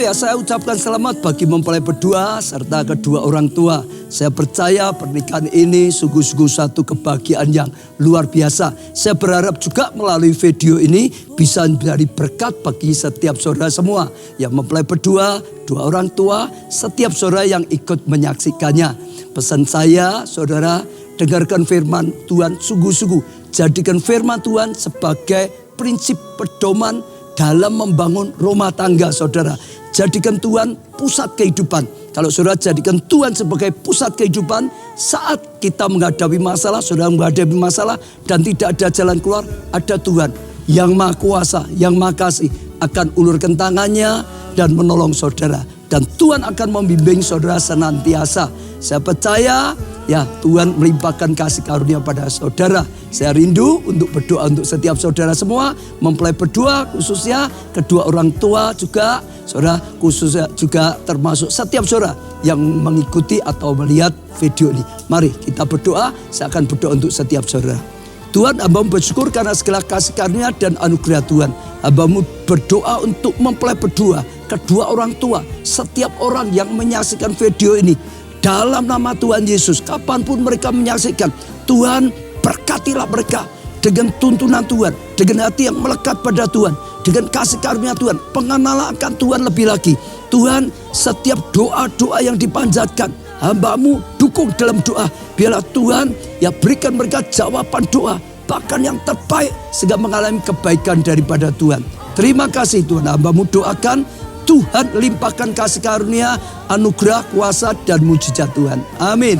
Ya, saya ucapkan selamat bagi mempelai berdua serta kedua orang tua. Saya percaya pernikahan ini sungguh-sungguh satu kebahagiaan yang luar biasa. Saya berharap juga melalui video ini bisa menjadi berkat bagi setiap saudara semua yang mempelai berdua, dua orang tua, setiap saudara yang ikut menyaksikannya. Pesan saya, saudara, dengarkan firman Tuhan sungguh-sungguh. Jadikan firman Tuhan sebagai prinsip pedoman dalam membangun rumah tangga, saudara. Jadikan Tuhan pusat kehidupan. Kalau saudara jadikan Tuhan sebagai pusat kehidupan, saat kita menghadapi masalah, saudara menghadapi masalah dan tidak ada jalan keluar, ada Tuhan yang Maha Kuasa, yang Maha Kasih akan ulurkan tangannya dan menolong saudara. Dan Tuhan akan membimbing saudara senantiasa. Saya percaya ya Tuhan melimpahkan kasih karunia pada saudara. Saya rindu untuk berdoa untuk setiap saudara semua. Mempelai berdua khususnya, kedua orang tua juga. Saudara khususnya juga termasuk setiap saudara yang mengikuti atau melihat video ini. Mari kita berdoa, saya akan berdoa untuk setiap saudara. Tuhan, hamba-Mu bersyukur karena segala kasih karunia dan anugerah Tuhan. Hamba-Mu berdoa untuk mempelai berdua, kedua orang tua, setiap orang yang menyaksikan video ini. Dalam nama Tuhan Yesus, kapanpun mereka menyaksikan, Tuhan berkatilah mereka dengan tuntunan Tuhan, dengan hati yang melekat pada Tuhan, dengan kasih karunia Tuhan, pengenalan akan Tuhan lebih lagi. Tuhan, setiap doa-doa yang dipanjatkan, hamba-Mu dukung dalam doa. Biarlah Tuhan ya berikan mereka jawaban doa, bahkan yang terbaik sehingga mengalami kebaikan daripada Tuhan. Terima kasih Tuhan, hamba-Mu doakan Tuhan limpahkan kasih karunia, anugerah, kuasa dan mujizat Tuhan. Amin.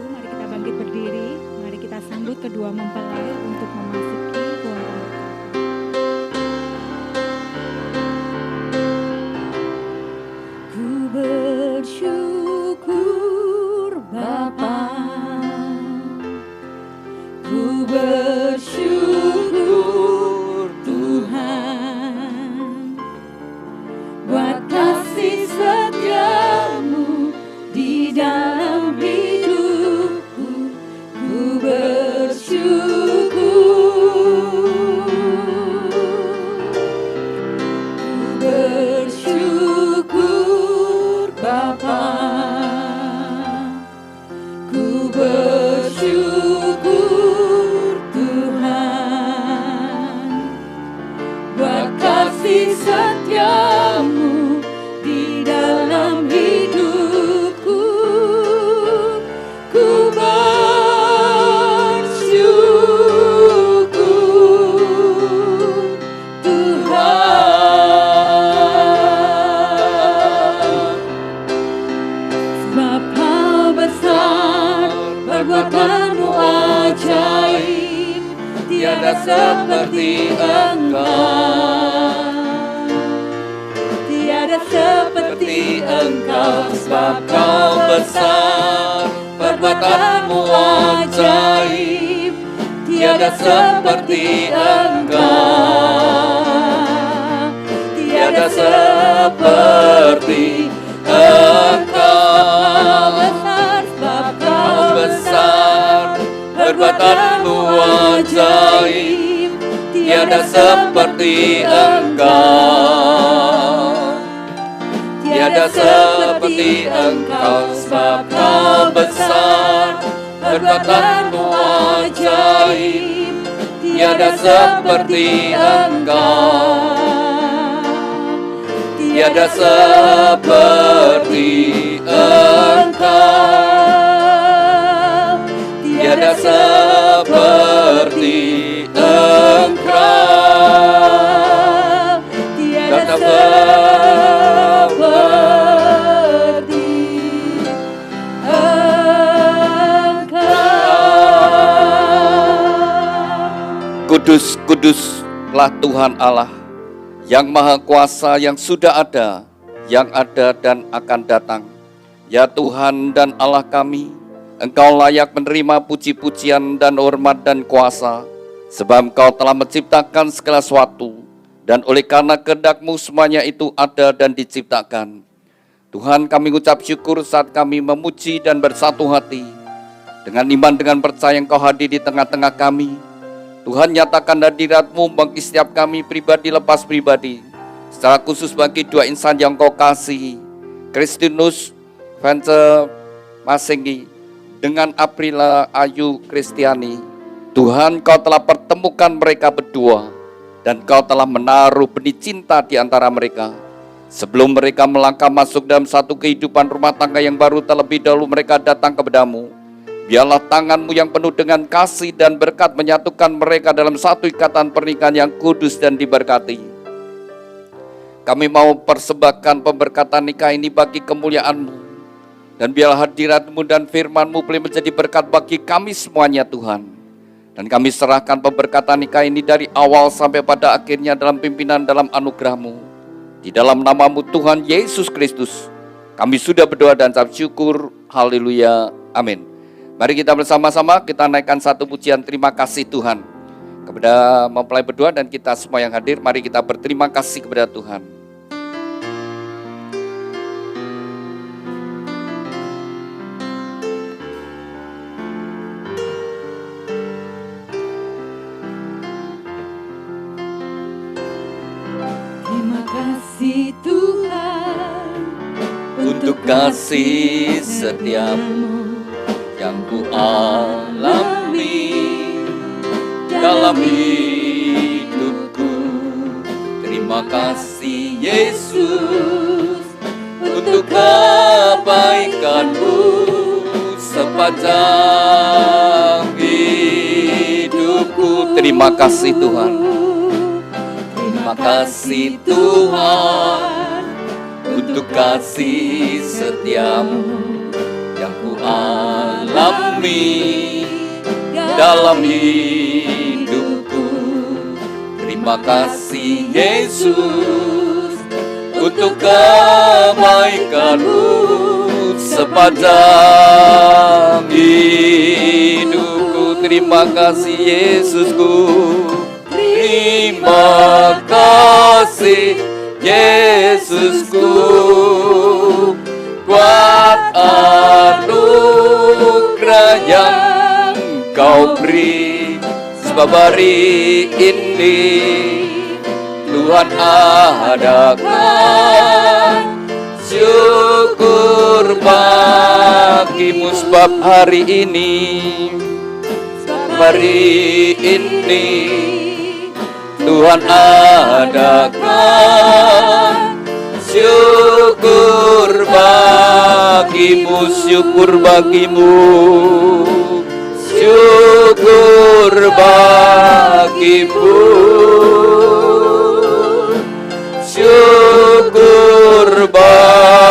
Mari kita bangkit berdiri, mari kita sambut kedua mempelai untuk memasuki ruang pernikahan. Ku bersyukur Bapa, ku bersyukur Tuhan, buat kasih setiamu di dalam hidupku. Ku bersyukur Bapa, ku bersyukur Tuhan, buat kasih setiamu di dalam hidupku. Ku bersyukur Tuhan, sebab Kau besar, perbuatanmu ajaib, tiada seperti Engkau, tiada seperti Engkau. Sebab Kau besar, perbuatanmu ajaib, tiada seperti Engkau, tiada seperti Engkau. Sebab Kau besar, perbuatanmu ajaib, tiada seperti Engkau, tiada seperti Engkau. Sebab Kau besar, perbuatanmu ajaib, tiada seperti Engkau, tiada seperti Engkau, tiada seperti Engkau, tiada seperti Engkau. Kudus, kuduslah Tuhan Allah yang Maha Kuasa, yang sudah ada, yang ada dan akan datang. Ya Tuhan dan Allah kami, Engkau layak menerima puji-pujian dan hormat dan kuasa, sebab Engkau telah menciptakan segala sesuatu, dan oleh karena kehendak-Mu semuanya itu ada dan diciptakan. Tuhan, kami ucap syukur saat kami memuji dan bersatu hati. Dengan iman, dengan percaya Engkau hadir di tengah-tengah kami. Tuhan, nyatakan hadirat-Mu bagi setiap kami pribadi lepas pribadi. Secara khusus bagi dua insan yang Kau kasihi, Kristinus Vance Masengi dengan Aprila Ayu Kristiani. Tuhan, Kau telah pertemukan mereka berdua dan Kau telah menaruh benih cinta di antara mereka. Sebelum mereka melangkah masuk dalam satu kehidupan rumah tangga yang baru, terlebih dahulu mereka datang kepadamu. Biarlah tangan-Mu yang penuh dengan kasih dan berkat menyatukan mereka dalam satu ikatan pernikahan yang kudus dan diberkati. Kami mau persembahkan pemberkatan nikah ini bagi kemuliaan-Mu. Dan biarlah hadirat-Mu dan firman-Mu boleh menjadi berkat bagi kami semuanya Tuhan. Dan kami serahkan pemberkatan nikah ini dari awal sampai pada akhirnya dalam pimpinan dalam anugerah-Mu. Di dalam nama-Mu Tuhan Yesus Kristus, kami sudah berdoa dan ucap syukur. Haleluya. Amin. Mari kita bersama-sama kita naikkan satu pujian terima kasih Tuhan kepada mempelai berdua dan kita semua yang hadir. Mari kita berterima kasih kepada Tuhan. Terima kasih Tuhan Untuk kasih setiamu yang ku alami dalam hidupku. Terima kasih Yesus untuk kebaikan-Mu sepanjang hidupku. Terima kasih Tuhan. Terima kasih Tuhan untuk kasih setiamu yang ku alami dalam hidupku. Terima kasih Yesus untuk kebaikan-Mu sepanjang hidupku. Terima kasih Yesusku. Terima kasih Yesusku buat anugerah yang Kau beri. Sebab hari ini Tuhan adakan syukur bagi-Mu. Sebab hari ini Tuhan adakan syukur bagi-Mu, syukur bagi-Mu, syukur bagi-Mu, syukur bagi-Mu.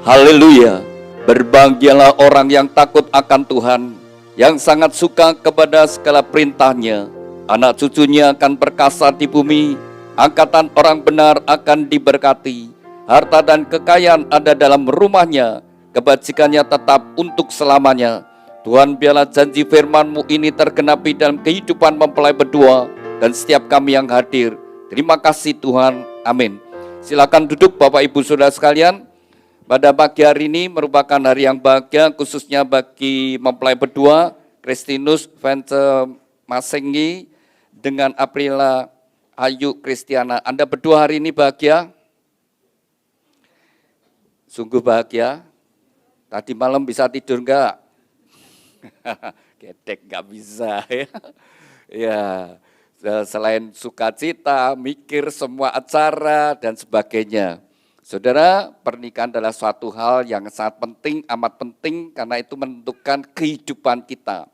Haleluya. Berbahagialah orang yang takut akan Tuhan, yang sangat suka kepada segala perintah-Nya. Anak cucunya akan perkasa di bumi, angkatan orang benar akan diberkati. Harta dan kekayaan ada dalam rumahnya, kebajikannya tetap untuk selamanya. Tuhan, biarlah janji firman-Mu ini tergenapi dalam kehidupan mempelai berdua dan setiap kami yang hadir. Terima kasih Tuhan. Amin. Silakan duduk Bapak Ibu Saudara sekalian. Pada pagi hari ini merupakan hari yang bahagia khususnya bagi mempelai berdua Kristinus Vance Masengi dengan Aprila Ayu Kristiana. Anda berdua hari ini bahagia? Sungguh bahagia. Tadi malam bisa tidur enggak? Gedek enggak bisa ya. Ya, selain sukacita, mikir semua acara dan sebagainya. Saudara, pernikahan adalah suatu hal yang sangat penting, amat penting karena itu menentukan kehidupan kita.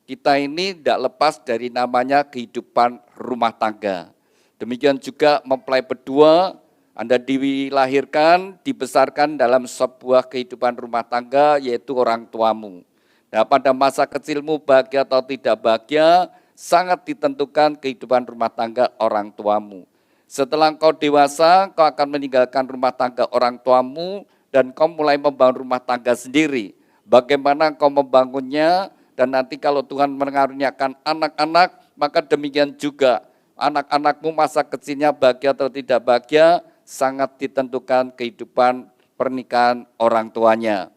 Kita ini tidak lepas dari namanya kehidupan rumah tangga. Demikian juga mempelai berdua, Anda dilahirkan, dibesarkan dalam sebuah kehidupan rumah tangga yaitu orang tuamu. Nah, pada masa kecilmu bahagia atau tidak bahagia, sangat ditentukan kehidupan rumah tangga orang tuamu. Setelah engkau dewasa, kau akan meninggalkan rumah tangga orang tuamu dan kau mulai membangun rumah tangga sendiri. Bagaimana engkau membangunnya dan nanti kalau Tuhan mengaruniakan anak-anak, maka demikian juga anak-anakmu masa kecilnya bahagia atau tidak bahagia sangat ditentukan kehidupan pernikahan orang tuanya.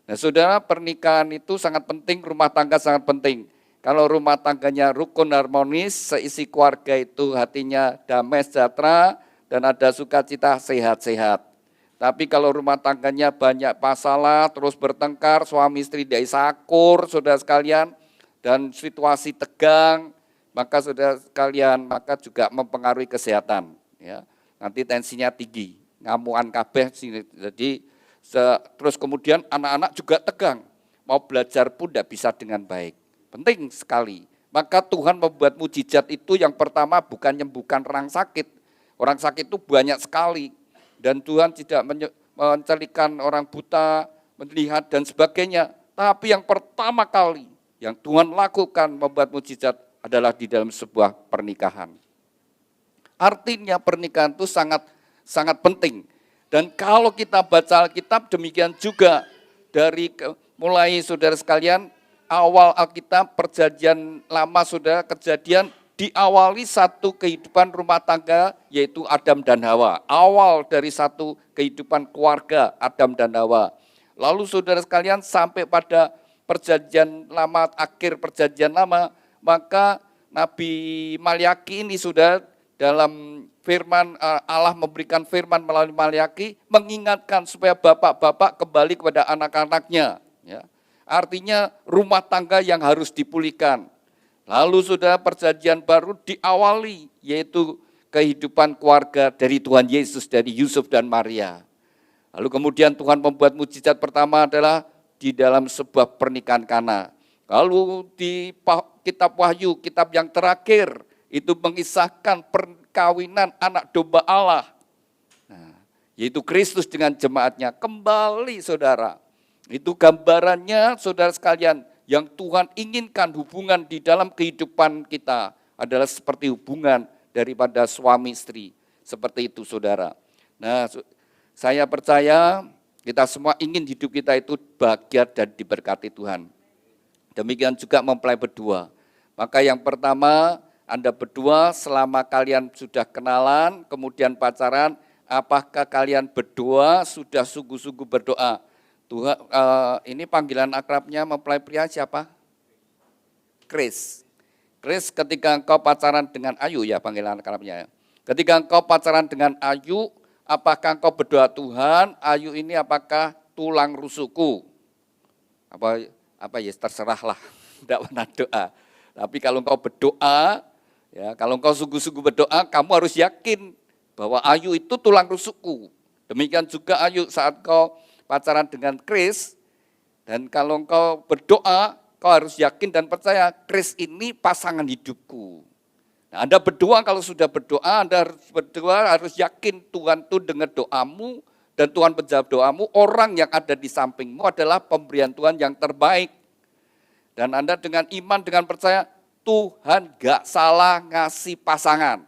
Nah saudara, pernikahan itu sangat penting, rumah tangga sangat penting. Kalau rumah tangganya rukun harmonis, seisi keluarga itu hatinya damai sejahtera dan ada sukacita sehat-sehat. Tapi kalau rumah tangganya banyak masalah, terus bertengkar, suami istri tidak sakur, saudara sekalian, dan situasi tegang, maka saudara sekalian, maka juga mempengaruhi kesehatan. Ya. Nanti tensinya tinggi, ngamuan kabeh, jadi terus kemudian anak-anak juga tegang, mau belajar pun tidak bisa dengan baik. Penting sekali. Maka Tuhan membuat mujizat itu yang pertama bukan menyembuhkan orang sakit. Orang sakit itu banyak sekali. Dan Tuhan tidak mencelikan orang buta, melihat dan sebagainya. Tapi yang pertama kali yang Tuhan lakukan membuat mujizat adalah di dalam sebuah pernikahan. Artinya pernikahan itu sangat penting. Dan kalau kita baca Alkitab demikian juga dari mulai saudara sekalian awal Alkitab perjanjian lama saudara kejadian diawali satu kehidupan rumah tangga yaitu Adam dan Hawa. Awal dari satu kehidupan keluarga Adam dan Hawa. Lalu saudara sekalian sampai pada perjanjian lama, akhir perjanjian lama, maka Nabi Malyaki ini sudah dalam firman Allah memberikan firman melalui Malyaki mengingatkan supaya bapak-bapak kembali kepada anak-anaknya. Ya. Artinya rumah tangga yang harus dipulihkan. Lalu sudah perjanjian baru diawali yaitu kehidupan keluarga dari Tuhan Yesus, dari Yusuf dan Maria. Lalu kemudian Tuhan membuat mujizat pertama adalah di dalam sebuah pernikahan Kana. Lalu di kitab Wahyu, kitab yang terakhir, itu mengisahkan perkawinan anak domba Allah. Nah, yaitu Kristus dengan jemaatnya. Kembali saudara, itu gambarannya saudara sekalian, yang Tuhan inginkan hubungan di dalam kehidupan kita adalah seperti hubungan daripada suami istri. Seperti itu saudara. Nah, saya percaya kita semua ingin hidup kita itu bahagia dan diberkati Tuhan. Demikian juga mempelai berdua. Maka yang pertama, Anda berdua selama kalian sudah kenalan, kemudian pacaran, apakah kalian berdua sudah sungguh-sungguh berdoa? Tuhan, ini panggilan akrabnya mempelai pria siapa? Chris. Chris, ketika engkau pacaran dengan Ayu ya panggilan akrabnya. Ketika engkau pacaran dengan Ayu, apakah engkau berdoa Tuhan, Ayu ini apakah tulang rusukku? Apa ya terserahlah, tidak pernah doa. Tapi kalau engkau berdoa, ya kalau engkau sungguh-sungguh berdoa, kamu harus yakin bahwa Ayu itu tulang rusukku. Demikian juga Ayu saat kau pacaran dengan Chris, dan kalau engkau berdoa, kau harus yakin dan percaya Chris ini pasangan hidupku. Nah, Anda berdoa, kalau sudah berdoa, Anda harus berdoa, harus yakin Tuhan itu dengar doamu, dan Tuhan menjawab doamu. Orang yang ada di sampingmu adalah pemberian Tuhan yang terbaik. Dan Anda dengan iman, dengan percaya, Tuhan gak salah ngasih pasangan.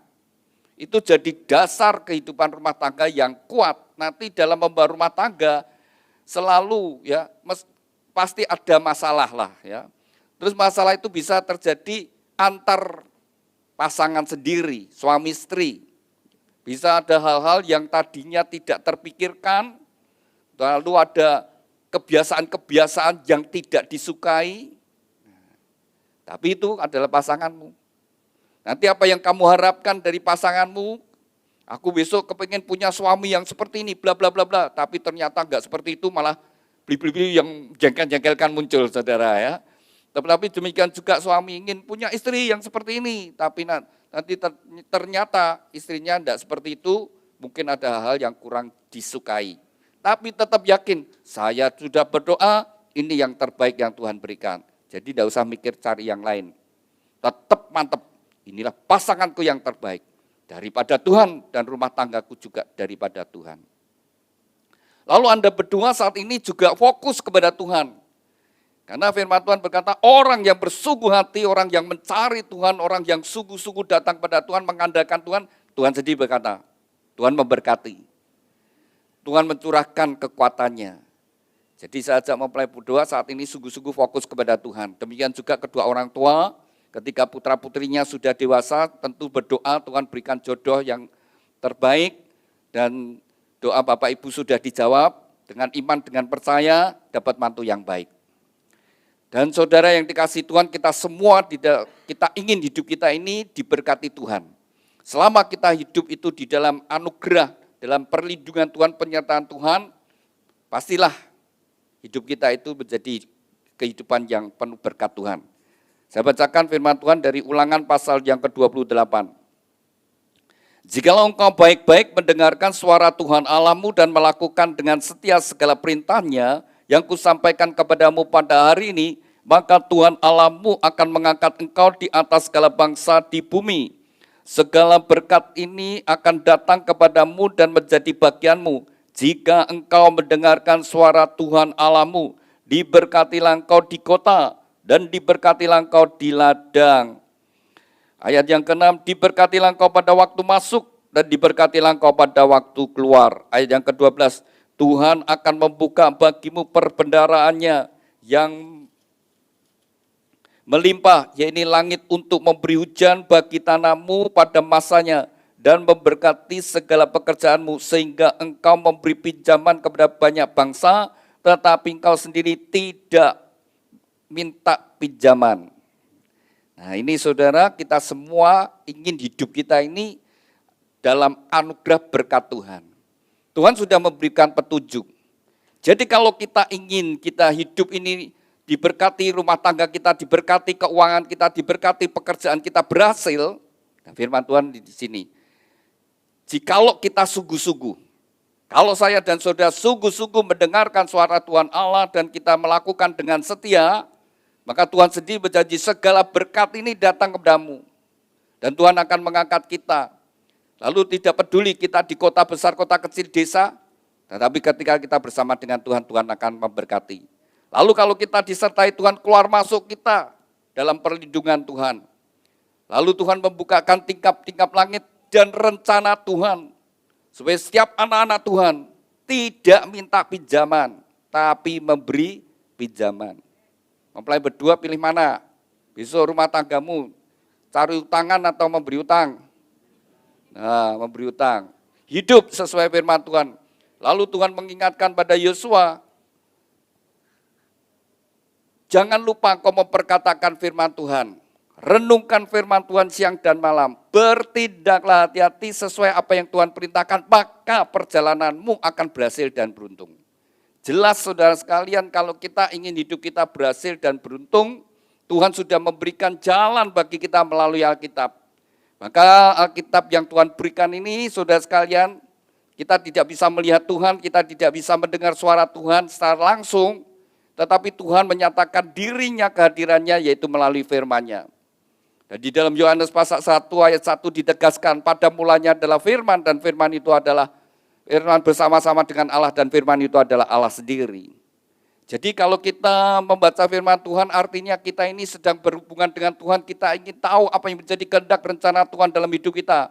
Itu jadi dasar kehidupan rumah tangga yang kuat. Nanti dalam membangun rumah tangga, selalu ya pasti ada masalah lah ya. Terus masalah itu bisa terjadi antar pasangan sendiri, suami istri. Bisa ada hal-hal yang tadinya tidak terpikirkan, lalu ada kebiasaan-kebiasaan yang tidak disukai. Tapi itu adalah pasanganmu. Nanti apa yang kamu harapkan dari pasanganmu? Aku besok kepengen punya suami yang seperti ini, bla bla bla bla. Tapi ternyata enggak seperti itu, malah beli-beli yang jengkel-jengkelkan muncul, saudara ya. Tetapi demikian juga suami ingin punya istri yang seperti ini, tapi nanti ternyata istrinya enggak seperti itu, mungkin ada hal yang kurang disukai. Tapi tetap yakin, saya sudah berdoa, ini yang terbaik yang Tuhan berikan. Jadi tidak usah mikir cari yang lain. Tetap mantap, inilah pasanganku yang terbaik. Daripada Tuhan dan rumah tanggaku juga daripada Tuhan. Lalu Anda berdua saat ini juga fokus kepada Tuhan. Karena firman Tuhan berkata, orang yang bersungguh hati, orang yang mencari Tuhan, orang yang sungguh-sungguh datang pada Tuhan, mengandalkan Tuhan, Tuhan sendiri berkata, Tuhan memberkati. Tuhan mencurahkan kekuatannya. Jadi saya ajak mempelai berdua saat ini sungguh-sungguh fokus kepada Tuhan. Demikian juga kedua orang tua, ketika putra-putrinya sudah dewasa, tentu berdoa Tuhan berikan jodoh yang terbaik, dan doa Bapak Ibu sudah dijawab, dengan iman, dengan percaya, dapat mantu yang baik. Dan saudara yang dikasihi Tuhan, kita semua, kita ingin hidup kita ini diberkati Tuhan. Selama kita hidup itu di dalam anugerah, dalam perlindungan Tuhan, penyertaan Tuhan, pastilah hidup kita itu menjadi kehidupan yang penuh berkat Tuhan. Saya bacakan firman Tuhan dari Ulangan pasal yang ke-28. Jikalau engkau baik-baik mendengarkan suara Tuhan Allahmu dan melakukan dengan setia segala perintahnya yang kusampaikan kepadamu pada hari ini, maka Tuhan Allahmu akan mengangkat engkau di atas segala bangsa di bumi. Segala berkat ini akan datang kepadamu dan menjadi bagianmu jika engkau mendengarkan suara Tuhan Allahmu. Diberkatilah engkau di kota dan diberkatilah engkau di ladang. Ayat yang ke-6, diberkatilah engkau pada waktu masuk dan diberkatilah engkau pada waktu keluar. Ayat yang ke-12, Tuhan akan membuka bagimu perbendaharaannya yang melimpah, yaitu langit untuk memberi hujan bagi tanahmu pada masanya dan memberkati segala pekerjaanmu sehingga engkau memberi pinjaman kepada banyak bangsa, tetapi engkau sendiri tidak minta pinjaman. Nah ini saudara, kita semua ingin hidup kita ini dalam anugerah berkat Tuhan. Tuhan sudah memberikan petunjuk. Jadi kalau kita ingin kita hidup ini diberkati, rumah tangga kita diberkati, keuangan kita diberkati, pekerjaan kita berhasil, nah firman Tuhan di sini. Jikalau kita sungguh-sungguh, kalau saya dan saudara sungguh-sungguh mendengarkan suara Tuhan Allah dan kita melakukan dengan setia, maka Tuhan sendiri berjanji segala berkat ini datang kepadamu. Dan Tuhan akan mengangkat kita. Lalu tidak peduli kita di kota besar, kota kecil, desa, tetapi ketika kita bersama dengan Tuhan, Tuhan akan memberkati. Lalu kalau kita disertai Tuhan, keluar masuk kita dalam perlindungan Tuhan. Lalu Tuhan membukakan tingkap-tingkap langit dan rencana Tuhan. Supaya setiap anak-anak Tuhan tidak minta pinjaman, tapi memberi pinjaman. Mempelai berdua pilih mana? Besok rumah tanggamu cari utangan atau memberi utang? Nah, memberi utang. Hidup sesuai firman Tuhan. Lalu Tuhan mengingatkan pada Yosua, jangan lupa kau memperkatakan firman Tuhan. Renungkan firman Tuhan siang dan malam. Bertindaklah hati-hati sesuai apa yang Tuhan perintahkan, maka perjalananmu akan berhasil dan beruntung. Jelas saudara sekalian, kalau kita ingin hidup kita berhasil dan beruntung, Tuhan sudah memberikan jalan bagi kita melalui Alkitab. Maka Alkitab yang Tuhan berikan ini, saudara sekalian, kita tidak bisa melihat Tuhan, kita tidak bisa mendengar suara Tuhan secara langsung, tetapi Tuhan menyatakan dirinya, kehadirannya, yaitu melalui firman-Nya. Dan di dalam Yohanes pasal 1 ayat 1 ditegaskan, pada mulanya adalah firman, dan firman itu adalah firman bersama-sama dengan Allah, dan firman itu adalah Allah sendiri. Jadi kalau kita membaca firman Tuhan, artinya kita ini sedang berhubungan dengan Tuhan, kita ingin tahu apa yang menjadi kehendak rencana Tuhan dalam hidup kita.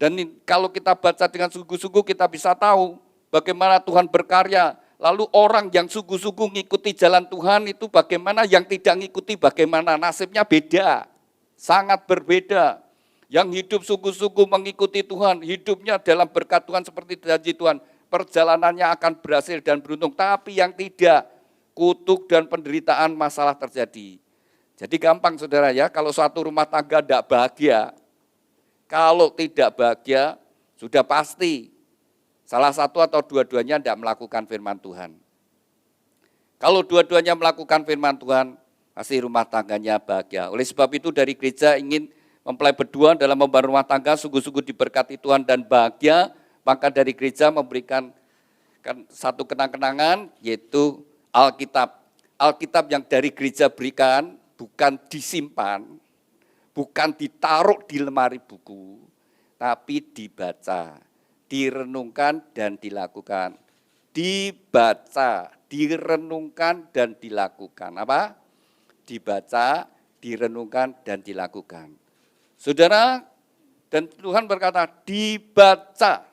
Dan kalau kita baca dengan sungguh-sungguh, kita bisa tahu bagaimana Tuhan berkarya. Lalu orang yang sungguh-sungguh mengikuti jalan Tuhan itu bagaimana, yang tidak mengikuti bagaimana, nasibnya beda, sangat berbeda. Yang hidup sungguh-sungguh mengikuti Tuhan, hidupnya dalam berkat Tuhan seperti janji Tuhan, perjalanannya akan berhasil dan beruntung. Tapi yang tidak, kutuk dan penderitaan, masalah terjadi. Jadi gampang saudara ya, kalau suatu rumah tangga tidak bahagia, kalau tidak bahagia, sudah pasti salah satu atau dua-duanya tidak melakukan firman Tuhan. Kalau dua-duanya melakukan firman Tuhan, pasti rumah tangganya bahagia. Oleh sebab itu dari gereja ingin mempelai berdua dalam membangun rumah tangga sungguh-sungguh diberkati Tuhan dan bahagia, maka dari gereja memberikan satu kenang-kenangan, yaitu Alkitab. Alkitab yang dari gereja berikan bukan disimpan, bukan ditaruh di lemari buku, tapi dibaca, direnungkan dan dilakukan. Dibaca, direnungkan dan dilakukan. Apa? Dibaca, direnungkan dan dilakukan. Saudara, dan Tuhan berkata, dibaca,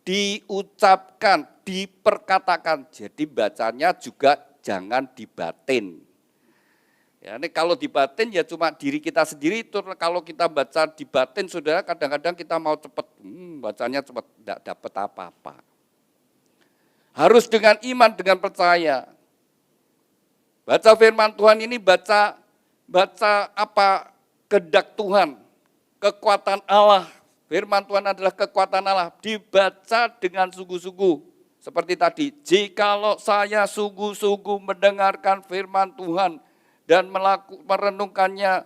diucapkan, diperkatakan. Jadi bacanya juga jangan dibatin. Ya, ini kalau di batin ya cuma diri kita sendiri. Itu kalau kita baca di batin, saudara, kadang-kadang kita mau cepat, bacanya cepat, tidak dapat apa-apa. Harus dengan iman, dengan percaya. Baca firman Tuhan ini baca apa kehendak Tuhan, kekuatan Allah. Firman Tuhan adalah kekuatan Allah, dibaca dengan sungguh-sungguh. Seperti tadi, jikalau saya sungguh-sungguh mendengarkan firman Tuhan dan merenungkannya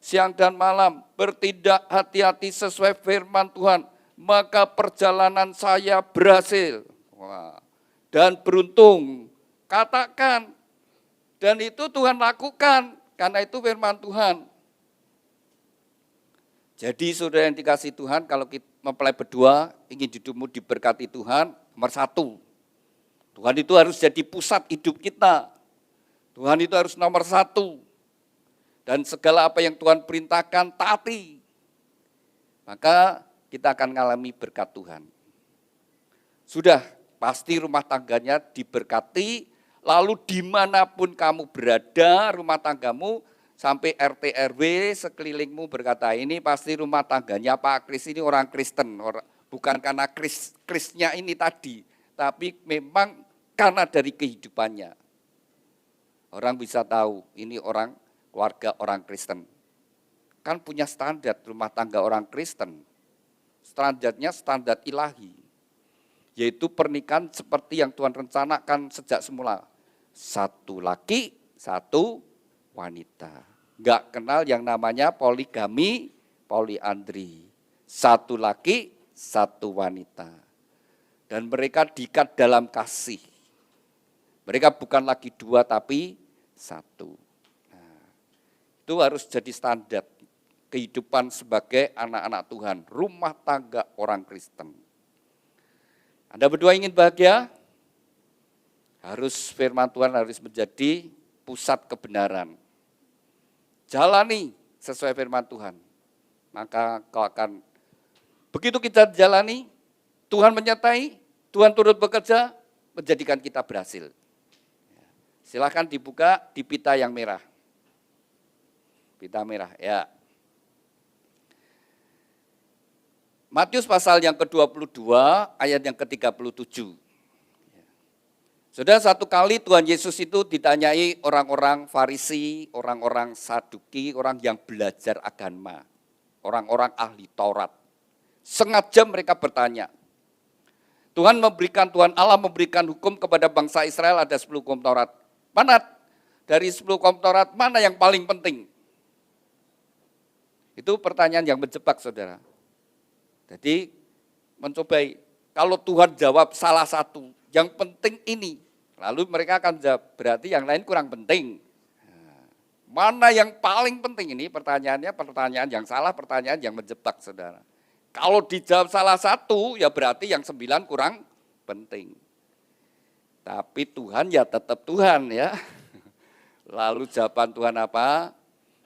siang dan malam, bertindak hati-hati sesuai firman Tuhan, maka perjalanan saya berhasil. Wah. Dan beruntung, katakan, dan itu Tuhan lakukan, karena itu firman Tuhan. Jadi saudara yang dikasih Tuhan, kalau kita mempelai berdua, ingin hidupmu diberkati Tuhan, nomor satu, Tuhan itu harus jadi pusat hidup kita. Tuhan itu harus nomor satu. Dan segala apa yang Tuhan perintahkan, taati. Maka kita akan mengalami berkat Tuhan. Sudah, pasti rumah tangganya diberkati, lalu dimanapun kamu berada, rumah tanggamu, sampai RT RW sekelilingmu berkata, ini pasti rumah tangganya Pak Kris ini orang Kristen, bukan karena Krisnya ini tadi, tapi memang karena dari kehidupannya. Orang bisa tahu, ini orang keluarga orang Kristen. Kan punya standar rumah tangga orang Kristen, standarnya standar ilahi. Yaitu pernikahan seperti yang Tuhan rencanakan sejak semula. Satu laki, satu wanita. Enggak kenal yang namanya poligami, poliandri. Satu laki, satu wanita. Dan mereka diikat dalam kasih. Mereka bukan lagi dua tapi satu. Nah, itu harus jadi standar kehidupan sebagai anak-anak Tuhan. Rumah tangga orang Kristen. Anda berdua ingin bahagia? Harus firman Tuhan harus menjadi pusat kebenaran. Jalani sesuai firman Tuhan. Maka kau akan, begitu kita jalani, Tuhan menyertai, Tuhan turut bekerja, menjadikan kita berhasil. Silakan dibuka di pita yang merah. Pita merah, ya. Matius pasal yang ke-22, ayat yang ke-37. Sudah satu kali Tuhan Yesus itu ditanyai orang-orang Farisi, orang-orang Saduki, orang yang belajar agama, orang-orang ahli Taurat. Sengaja mereka bertanya. Tuhan Allah memberikan hukum kepada bangsa Israel, ada 10 hukum Taurat. Mana dari 10 hukum Taurat, mana yang paling penting? Itu pertanyaan yang menjebak, saudara. Jadi mencobai, kalau Tuhan jawab salah satu, yang penting ini, lalu mereka akan jawab, berarti yang lain kurang penting. Mana yang paling penting ini pertanyaannya, pertanyaan yang salah, pertanyaan yang menjebak, saudara. Kalau dijawab salah satu, ya berarti yang 9 kurang penting. Tapi Tuhan ya tetap Tuhan ya. Lalu jawaban Tuhan apa?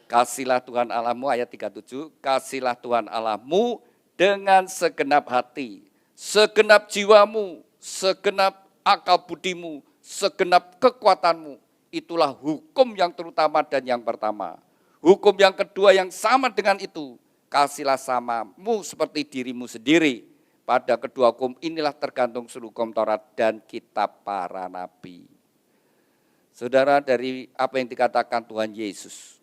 Kasihlah Tuhan Allahmu, ayat 37, kasihlah Tuhan Allahmu dengan segenap hati, segenap jiwamu, segenap akal budimu, segenap kekuatanmu. Itulah hukum yang terutama dan yang pertama. Hukum yang kedua yang sama dengan itu, kasihlah samamu seperti dirimu sendiri. Pada kedua hukum inilah tergantung seluruh hukum Taurat dan kitab para nabi. Saudara, dari apa yang dikatakan Tuhan Yesus,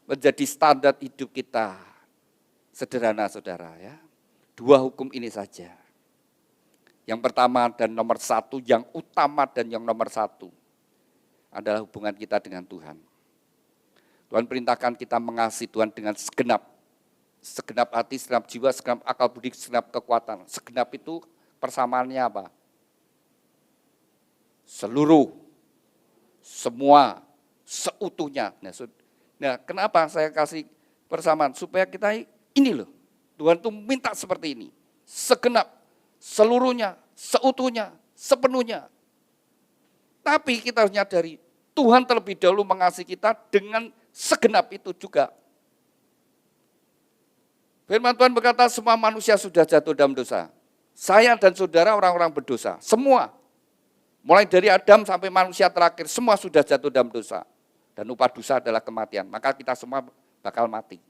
menjadi standar hidup kita. Sederhana, saudara ya. 2 hukum ini saja. Yang pertama dan nomor 1, yang utama dan yang nomor 1 adalah hubungan kita dengan Tuhan. Tuhan perintahkan kita mengasihi Tuhan dengan segenap hati, segenap jiwa, segenap akal budi, segenap kekuatan. Segenap itu persamaannya apa? Seluruh, semua, seutuhnya. Nah, kenapa saya kasih persamaan? Supaya kita ini loh, Tuhan itu minta seperti ini. Segenap, seluruhnya, seutuhnya, sepenuhnya. Tapi kita harus nyadari, Tuhan terlebih dahulu mengasihi kita dengan segenap itu juga. Firman Tuhan berkata, semua manusia sudah jatuh dalam dosa. Saya dan saudara orang-orang berdosa, semua. Mulai dari Adam sampai manusia terakhir, semua sudah jatuh dalam dosa. Dan upah dosa adalah kematian. Maka kita semua bakal mati.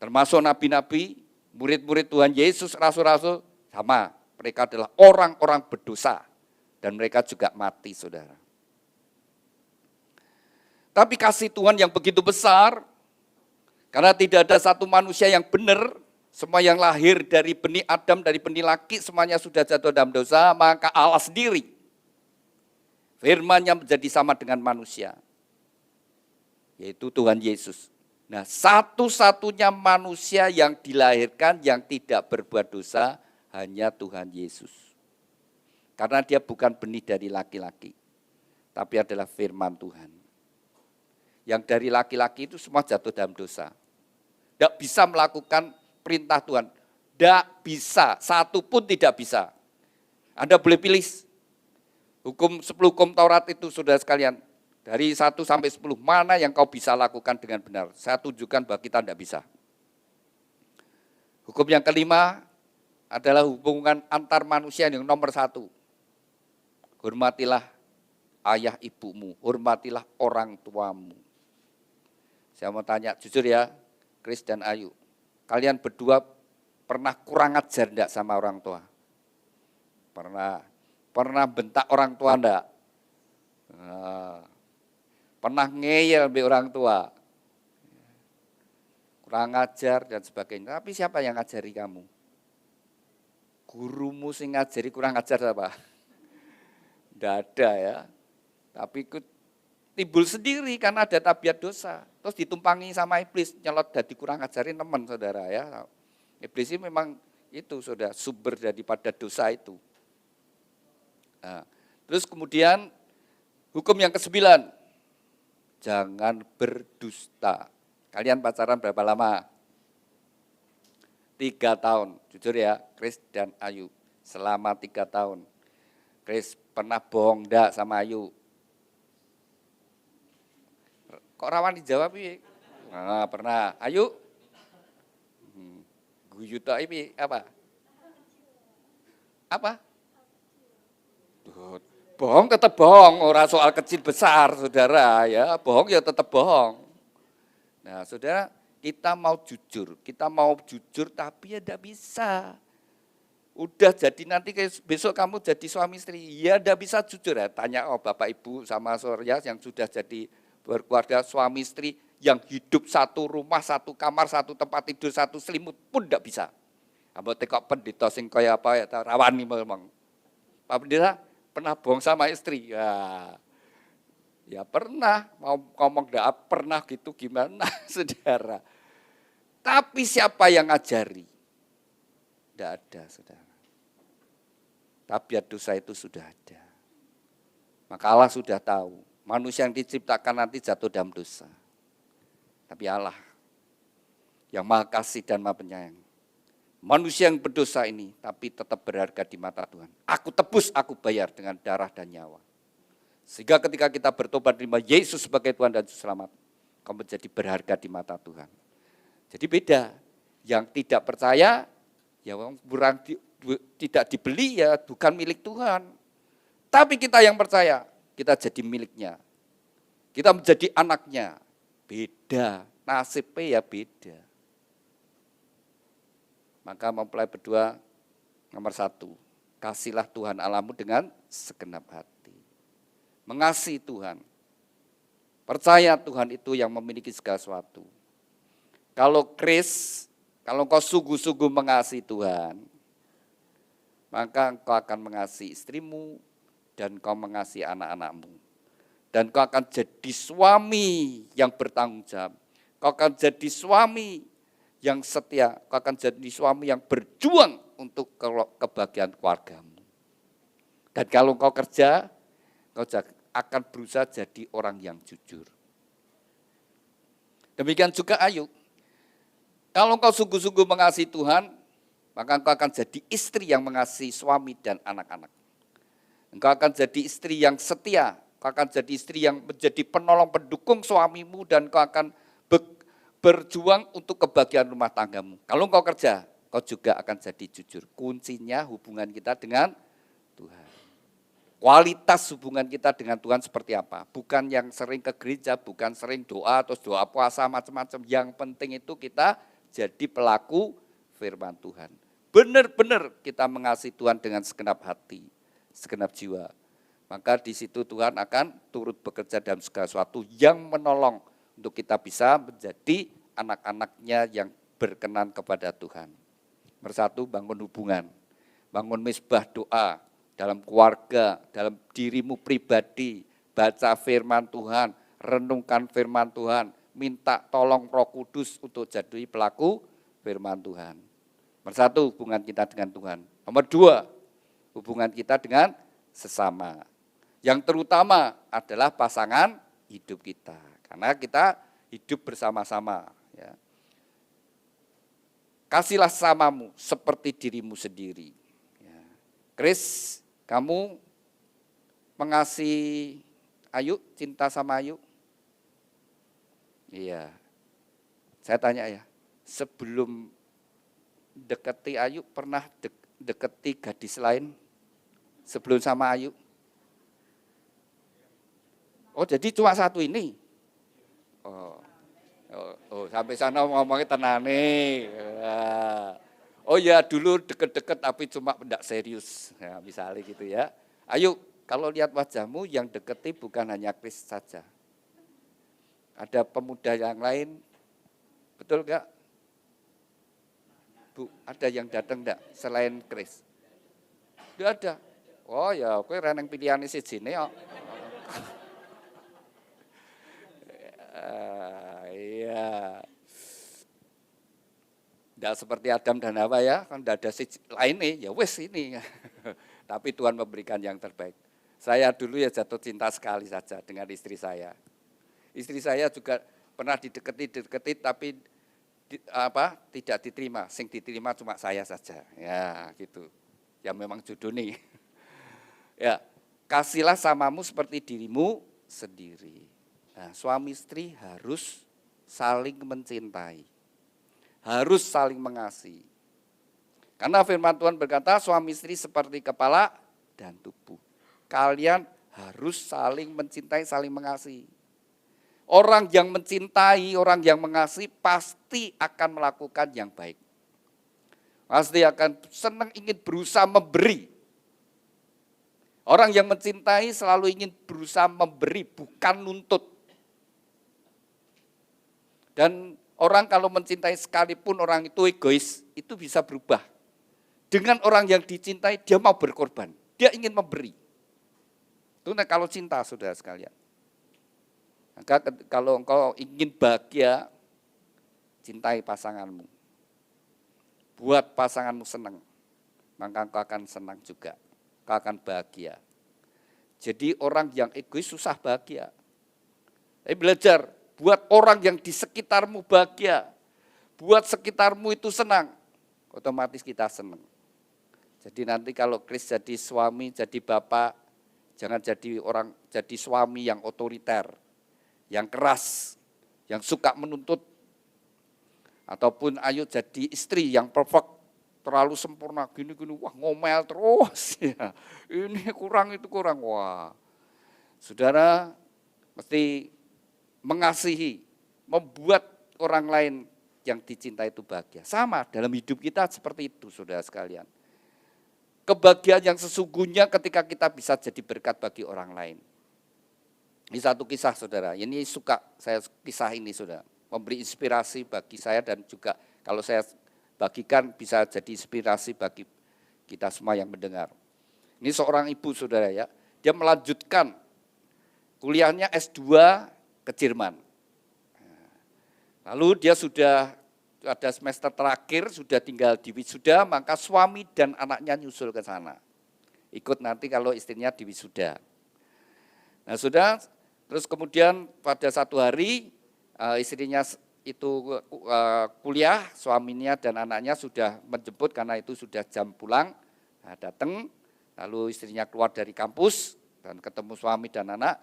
Termasuk nabi-nabi, murid-murid Tuhan Yesus, rasul-rasul, sama. Mereka adalah orang-orang berdosa. Dan mereka juga mati, saudara. Tapi kasih Tuhan yang begitu besar, karena tidak ada satu manusia yang benar, semua yang lahir dari benih Adam, dari benih laki, semuanya sudah jatuh dalam dosa, maka Allah sendiri, firman-Nya menjadi sama dengan manusia, yaitu Tuhan Yesus. Nah, satu-satunya manusia yang dilahirkan yang tidak berbuat dosa, hanya Tuhan Yesus. Karena dia bukan benih dari laki-laki, tapi adalah firman Tuhan. Yang dari laki-laki itu semua jatuh dalam dosa. Tidak bisa melakukan perintah Tuhan. Tidak bisa, satu pun tidak bisa. Anda boleh pilih hukum 10 hukum Taurat itu, saudara sekalian. Dari 1 sampai 10, mana yang kau bisa lakukan dengan benar? Saya tunjukkan bahwa kita tidak bisa. Hukum yang kelima adalah hubungan antar manusia yang nomor 1. Hormatilah ayah ibumu, hormatilah orang tuamu. Saya mau tanya, jujur ya, Chris dan Ayu. Kalian berdua pernah kurang ajar enggak sama orang tua? Pernah. Pernah bentak orang tua enggak? Pernah ngeyel be orang tua? Kurang ajar dan sebagainya. Tapi siapa yang ngajari kamu? Gurumu sing ngajari kurang ajar apa? Enggak ada ya. Tapi ikut timbul sendiri karena ada tabiat dosa. Terus ditumpangi sama iblis, nyelot jadi kurang ajarin teman, saudara ya. Iblis ini memang itu, saudara, sumber daripada dosa itu. Nah, terus kemudian hukum yang ke-9, jangan berdusta. Kalian pacaran berapa lama? 3 tahun, jujur ya, Chris dan Ayu. Selama 3 tahun. Chris pernah bohong enggak sama Ayu? Kok rawan dijawab ini? Nah, pernah. Ayu? Guyu tok iki apa? Apa? Bohong tetap bohong, ora soal kecil besar, saudara ya. Bohong ya tetap bohong. Nah, saudara, kita mau jujur tapi ya tidak bisa. Udah jadi nanti besok kamu jadi suami istri, ya tidak bisa jujur ya. Tanya Bapak Ibu sama Surya yang sudah jadi berkeluarga suami istri yang hidup satu rumah, satu kamar, satu tempat tidur, satu selimut pun tidak bisa. Ambek tekok pendeta sing kaya apa ya, rawani memang. Pak Pendeta pernah bohong sama istri? Ya pernah, mau ngomong enggak pernah gitu gimana, saudara. Tapi siapa yang ngajari? Tidak ada, saudara. Tabiat dosa itu sudah ada. Maka Allah sudah tahu. Manusia yang diciptakan nanti jatuh dalam dosa. Tapi Allah yang maha kasih dan maha penyayang. Manusia yang berdosa ini tapi tetap berharga di mata Tuhan. Aku tebus, aku bayar dengan darah dan nyawa. Sehingga ketika kita bertobat menerima Yesus sebagai Tuhan dan Juru Selamat, kamu menjadi berharga di mata Tuhan. Jadi beda. Yang tidak percaya, ya tidak dibeli ya bukan milik Tuhan. Tapi kita yang percaya, kita jadi miliknya. Kita menjadi anaknya. Beda, nasibnya ya beda. Maka mempelai berdua nomor 1, kasihlah Tuhan Allahmu dengan segenap hati. Mengasihi Tuhan. Percaya Tuhan itu yang memiliki segala sesuatu. Kalau kau sungguh-sungguh mengasihi Tuhan, maka engkau akan mengasihi istrimu dan kau mengasihi anak-anakmu. Dan kau akan jadi suami yang bertanggung jawab. Kau akan jadi suami yang setia. Kau akan jadi suami yang berjuang untuk kebahagiaan keluargamu. Dan kalau kau kerja, kau akan berusaha jadi orang yang jujur. Demikian juga Ayu. Kalau kau sungguh-sungguh mengasihi Tuhan, maka engkau akan jadi istri yang mengasihi suami dan anak-anak. Engkau akan jadi istri yang setia. Kau akan jadi istri yang menjadi penolong pendukung suamimu dan kau akan berjuang untuk kebahagiaan rumah tanggamu. Kalau kau kerja, kau juga akan jadi jujur. Kuncinya hubungan kita dengan Tuhan. Kualitas hubungan kita dengan Tuhan seperti apa? Bukan yang sering ke gereja, bukan sering doa, terus doa puasa macam-macam. Yang penting itu kita jadi pelaku firman Tuhan. Benar-benar kita mengasihi Tuhan dengan segenap hati, segenap jiwa. Maka di situ Tuhan akan turut bekerja dalam segala sesuatu yang menolong untuk kita bisa menjadi anak-anaknya yang berkenan kepada Tuhan. Nomor satu, bangun hubungan, bangun misbah doa dalam keluarga, dalam dirimu pribadi, baca firman Tuhan, renungkan firman Tuhan, minta tolong Roh Kudus untuk jadi pelaku firman Tuhan. Nomor satu, hubungan kita dengan Tuhan. Nomor dua, hubungan kita dengan sesama. Yang terutama adalah pasangan hidup kita. Karena kita hidup bersama-sama. Ya. Kasihlah samamu seperti dirimu sendiri. Ya. Chris, kamu mengasihi Ayu, cinta sama Ayu? Iya. Saya tanya ya, sebelum deketi Ayu pernah deketi gadis lain sebelum sama Ayu? Oh, jadi cuma satu ini? Oh, sampai sana ngomongnya tenane. Oh ya, dulu deket-deket tapi cuma tidak serius, ya, misalnya gitu ya. Ayo, kalau lihat wajahmu yang deketi bukan hanya Chris saja. Ada pemuda yang lain, betul enggak? Bu, ada yang datang enggak selain Chris? Tidak ada. Oh ya, kowe reneng pilihane sijine kok. Iya. Tidak seperti Adam dan Hawa ya, kan tidak ada lain nih, ya wes ini. Tapi Tuhan memberikan yang terbaik. Saya dulu ya jatuh cinta sekali saja dengan istri saya. Istri saya juga pernah dideketi tapi tidak diterima. Sing diterima cuma saya saja. Ya gitu. Ya memang jodoh nih. Ya, kasihlah samamu seperti dirimu sendiri. Nah, suami istri harus saling mencintai. Harus saling mengasihi. Karena firman Tuhan berkata suami istri seperti kepala dan tubuh. Kalian harus saling mencintai, saling mengasihi. Orang yang mencintai, orang yang mengasihi pasti akan melakukan yang baik. Pasti akan senang ingin berusaha memberi. Orang yang mencintai selalu ingin berusaha memberi, bukan nuntut. Dan orang kalau mencintai sekalipun orang itu egois, itu bisa berubah. Dengan orang yang dicintai, dia mau berkorban. Dia ingin memberi. Itu kalau cinta, saudara sekalian. Maka kalau engkau ingin bahagia, cintai pasanganmu. Buat pasanganmu senang, maka engkau akan senang juga. Engkau akan bahagia. Jadi orang yang egois susah bahagia. Tapi belajar, buat orang yang di sekitarmu bahagia, buat sekitarmu itu senang, otomatis kita senang. Jadi nanti kalau Chris jadi suami, jadi bapak, jangan jadi suami yang otoriter, yang keras, yang suka menuntut. Ataupun Ayu jadi istri yang perfect, terlalu sempurna, gini-gini, wah ngomel terus, ya. Ini kurang, itu kurang, wah. Saudara mesti mengasihi, membuat orang lain yang dicintai itu bahagia. Sama dalam hidup kita seperti itu, saudara sekalian. Kebahagiaan yang sesungguhnya ketika kita bisa jadi berkat bagi orang lain. Ini satu kisah, saudara. Ini suka saya kisah ini, saudara. Memberi inspirasi bagi saya dan juga kalau saya bagikan bisa jadi inspirasi bagi kita semua yang mendengar. Ini seorang ibu, saudara ya. Dia melanjutkan kuliahnya S2 ke Jerman. Lalu dia sudah ada semester terakhir, sudah tinggal di wisuda, maka suami dan anaknya nyusul ke sana. Ikut nanti kalau istrinya di wisuda. Nah sudah, terus kemudian pada satu hari istrinya itu kuliah, suaminya dan anaknya sudah menjemput karena itu sudah jam pulang. Nah, datang, lalu istrinya keluar dari kampus dan ketemu suami dan anak,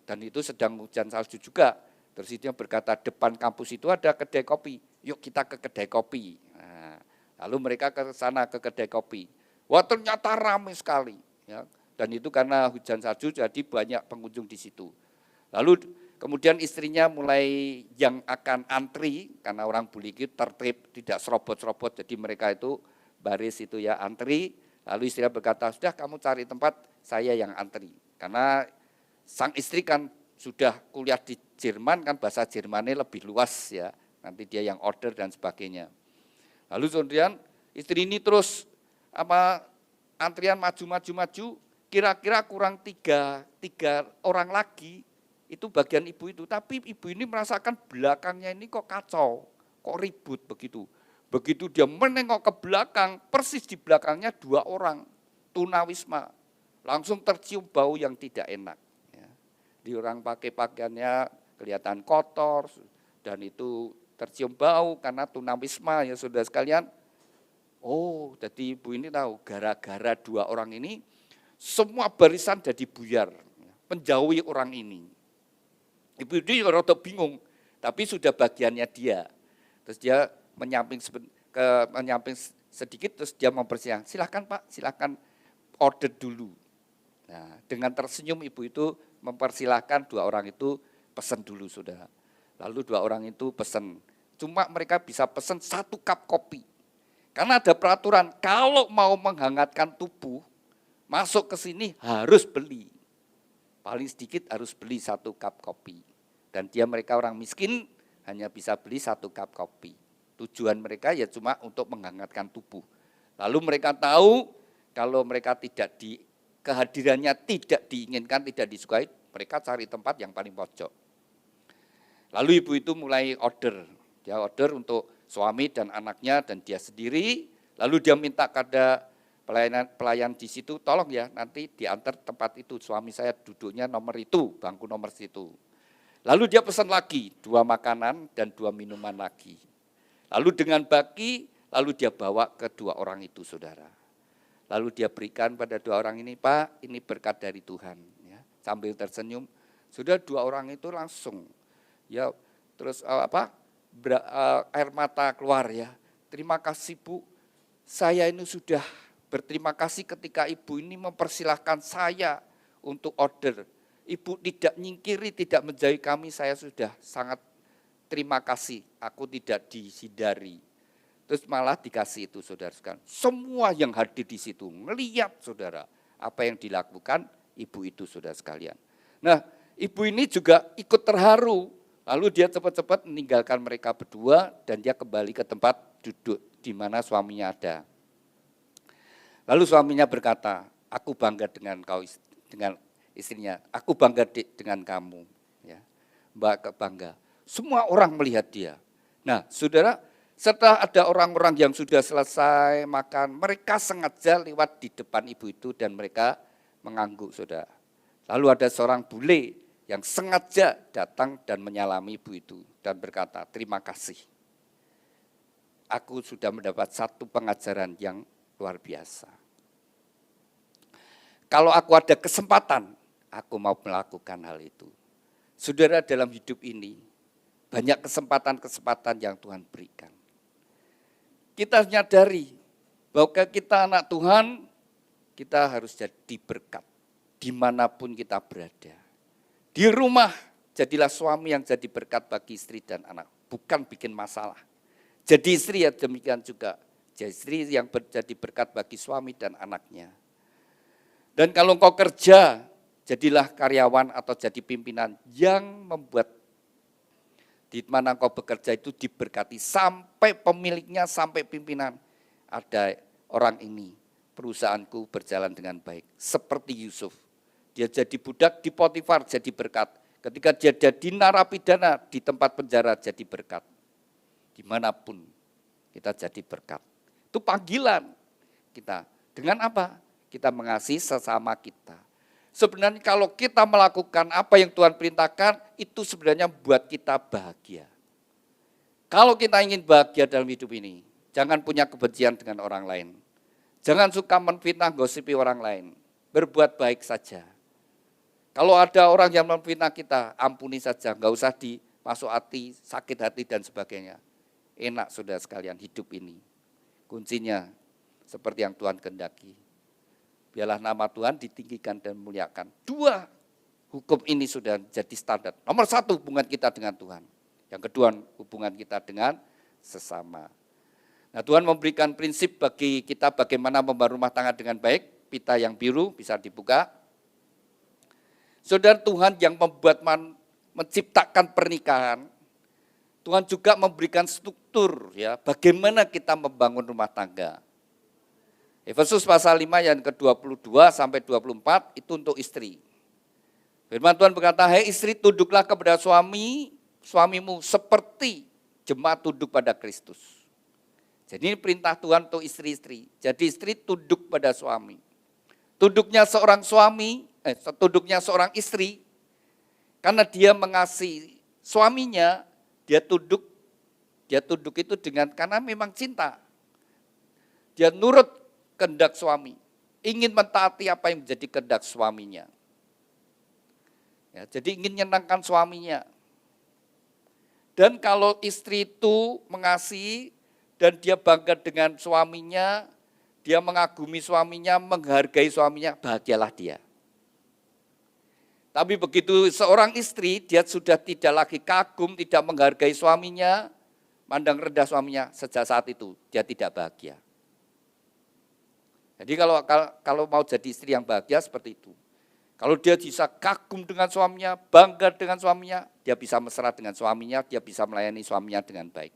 dan itu sedang hujan salju juga. Terus dia berkata, depan kampus itu ada kedai kopi, yuk kita ke kedai kopi. Nah, lalu mereka ke sana ke kedai kopi. Wah ternyata ramai sekali. Ya. Dan itu karena hujan salju jadi banyak pengunjung di situ. Lalu kemudian istrinya mulai yang akan antri, karena orang bule itu tertib, tidak serobot-serobot, jadi mereka itu baris itu ya antri. Lalu istrinya berkata, sudah kamu cari tempat, saya yang antri. Karena sang istri kan sudah kuliah di Jerman, kan bahasa Jermannya lebih luas ya, nanti dia yang order dan sebagainya. Lalu kemudian istri ini terus antrian maju, kira-kira kurang tiga orang lagi, itu bagian ibu itu. Tapi ibu ini merasakan belakangnya ini kok kacau, kok ribut begitu. Begitu dia menengok ke belakang, persis di belakangnya 2 orang, tunawisma. Langsung tercium bau yang tidak enak. Ya. Di orang pakai pakaiannya kelihatan kotor, dan itu tercium bau karena tunawisma ya saudara sekalian. Oh, jadi ibu ini tahu, gara-gara 2 orang ini, semua barisan jadi buyar, menjauhi orang ini. Ibu ini rada bingung, tapi sudah bagiannya dia. Terus dia menyamping sedikit, terus dia mempersiapkan, silakan Pak, silakan order dulu. Nah, dengan tersenyum ibu itu mempersilahkan 2 orang itu pesan dulu saudara. Lalu 2 orang itu pesan, cuma mereka bisa pesan 1 cup kopi. Karena ada peraturan, kalau mau menghangatkan tubuh, masuk ke sini harus beli. Paling sedikit harus beli 1 cup kopi. Dan mereka orang miskin hanya bisa beli 1 cup kopi. Tujuan mereka ya cuma untuk menghangatkan tubuh. Lalu mereka tahu kalau mereka kehadirannya tidak diinginkan, tidak disukai, mereka cari tempat yang paling pojok. Lalu ibu itu mulai order. Dia order untuk suami dan anaknya dan dia sendiri. Lalu dia minta kepada pelayan di situ, tolong ya nanti diantar tempat itu, suami saya duduknya nomor itu, bangku nomor situ. Lalu dia pesan lagi 2 makanan dan 2 minuman lagi. Lalu dengan baki, lalu dia bawa ke 2 orang itu saudara. Lalu dia berikan pada 2 orang ini, Pak, ini berkat dari Tuhan. Ya, sambil tersenyum, sudah 2 orang itu langsung, ya terus air mata keluar ya. Terima kasih Bu, saya ini sudah berterima kasih ketika ibu ini mempersilahkan saya untuk order. Ibu tidak nyingkiri, tidak menjauhi kami, saya sudah sangat terima kasih, aku tidak dihindari. Terus malah dikasih itu saudara sekalian. Semua yang hadir di situ melihat saudara apa yang dilakukan ibu itu saudara sekalian. Nah, ibu ini juga ikut terharu, lalu dia cepat-cepat meninggalkan mereka berdua dan dia kembali ke tempat duduk di mana suaminya ada. Lalu suaminya berkata, aku bangga dengan istrinya, aku bangga dengan kamu, ya, Mbak bangga. Semua orang melihat dia. Nah, saudara, setelah ada orang-orang yang sudah selesai makan, mereka sengaja lewat di depan ibu itu dan mereka mengangguk, saudara. Lalu ada seorang bule yang sengaja datang dan menyalami ibu itu dan berkata, terima kasih. Aku sudah mendapat 1 pengajaran yang luar biasa. Kalau aku ada kesempatan, aku mau melakukan hal itu. Saudara, dalam hidup ini, banyak kesempatan-kesempatan yang Tuhan berikan. Kita menyadari bahwa kita anak Tuhan, kita harus jadi berkat dimanapun kita berada. Di rumah, jadilah suami yang jadi berkat bagi istri dan anak, bukan bikin masalah. Jadi istri ya demikian juga, jadi istri yang jadi berkat bagi suami dan anaknya. Dan kalau engkau kerja, jadilah karyawan atau jadi pimpinan yang membuat di mana engkau bekerja itu diberkati sampai pemiliknya, sampai pimpinan. Ada orang ini, perusahaanku berjalan dengan baik. Seperti Yusuf, dia jadi budak di Potifar jadi berkat. Ketika dia jadi narapidana di tempat penjara jadi berkat. Dimanapun kita jadi berkat. Itu panggilan kita. Dengan apa? Kita mengasihi sesama kita. Sebenarnya kalau kita melakukan apa yang Tuhan perintahkan, itu sebenarnya buat kita bahagia. Kalau kita ingin bahagia dalam hidup ini, jangan punya kebencian dengan orang lain. Jangan suka menfitnah, gosipi orang lain. Berbuat baik saja. Kalau ada orang yang memfitnah kita, ampuni saja, enggak usah dimasuk hati, sakit hati dan sebagainya. Enak saudara sekalian hidup ini. Kuncinya seperti yang Tuhan kehendaki. biarlah nama Tuhan ditinggikan dan muliakan. 2 hukum ini sudah jadi standar. Nomor 1 hubungan kita dengan Tuhan. Yang kedua hubungan kita dengan sesama. Nah, Tuhan memberikan prinsip bagi kita bagaimana membangun rumah tangga dengan baik. Pita yang biru bisa dibuka. Saudara, Tuhan yang menciptakan pernikahan, Tuhan juga memberikan struktur ya, bagaimana kita membangun rumah tangga. Efesus pasal 5 yang ke-22 sampai 24 itu untuk istri. Firman Tuhan berkata, "Hai istri, tunduklah kepada suamimu seperti jemaat tunduk pada Kristus." Jadi ini perintah Tuhan untuk istri-istri. Jadi istri tunduk pada suami. Tunduknya seorang tunduknya seorang istri, karena dia mengasihi suaminya, dia tunduk itu karena memang cinta. Dia nurut kehendak suami, ingin mentaati apa yang menjadi kehendak suaminya. Ya, jadi ingin menyenangkan suaminya. Dan kalau istri itu mengasihi dan dia bangga dengan suaminya, dia mengagumi suaminya, menghargai suaminya, bahagialah dia. Tapi begitu seorang istri, dia sudah tidak lagi kagum, tidak menghargai suaminya, mandang rendah suaminya, sejak saat itu dia tidak bahagia. Jadi kalau mau jadi istri yang bahagia seperti itu. Kalau dia bisa kagum dengan suaminya, bangga dengan suaminya, dia bisa mesra dengan suaminya, dia bisa melayani suaminya dengan baik.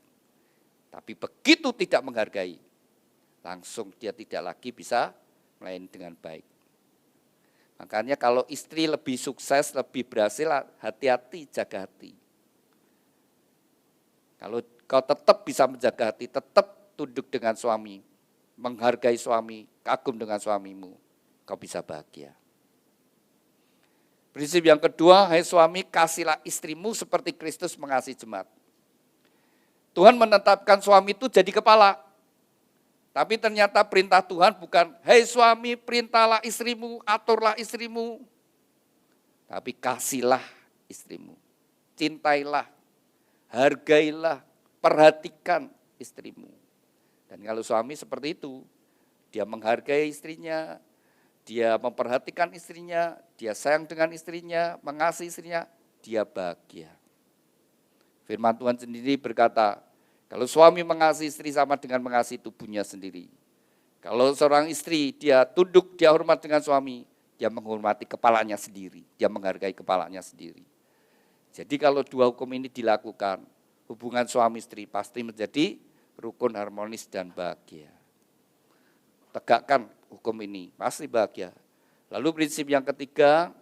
Tapi begitu tidak menghargai, langsung dia tidak lagi bisa melayani dengan baik. Makanya kalau istri lebih sukses, lebih berhasil, hati-hati, jaga hati. Kalau kau tetap bisa menjaga hati, tetap tunduk dengan suami, menghargai suami, kagum dengan suamimu, kau bisa bahagia. Prinsip yang kedua, hai suami, kasihlah istrimu seperti Kristus mengasihi jemaat. Tuhan menetapkan suami itu jadi kepala. Tapi ternyata perintah Tuhan bukan, hai suami, perintahlah istrimu, aturlah istrimu. Tapi kasihlah istrimu, cintailah, hargailah, perhatikan istrimu. Dan kalau suami seperti itu, dia menghargai istrinya, dia memperhatikan istrinya, dia sayang dengan istrinya, mengasihi istrinya, dia bahagia. Firman Tuhan sendiri berkata, kalau suami mengasihi istri sama dengan mengasihi tubuhnya sendiri. Kalau seorang istri, dia tunduk, dia hormat dengan suami, dia menghormati kepalanya sendiri, dia menghargai kepalanya sendiri. Jadi kalau 2 hukum ini dilakukan, hubungan suami istri pasti menjadi rukun, harmonis, dan bahagia. Tegakkan hukum ini, pasti bahagia. Lalu prinsip yang ketiga,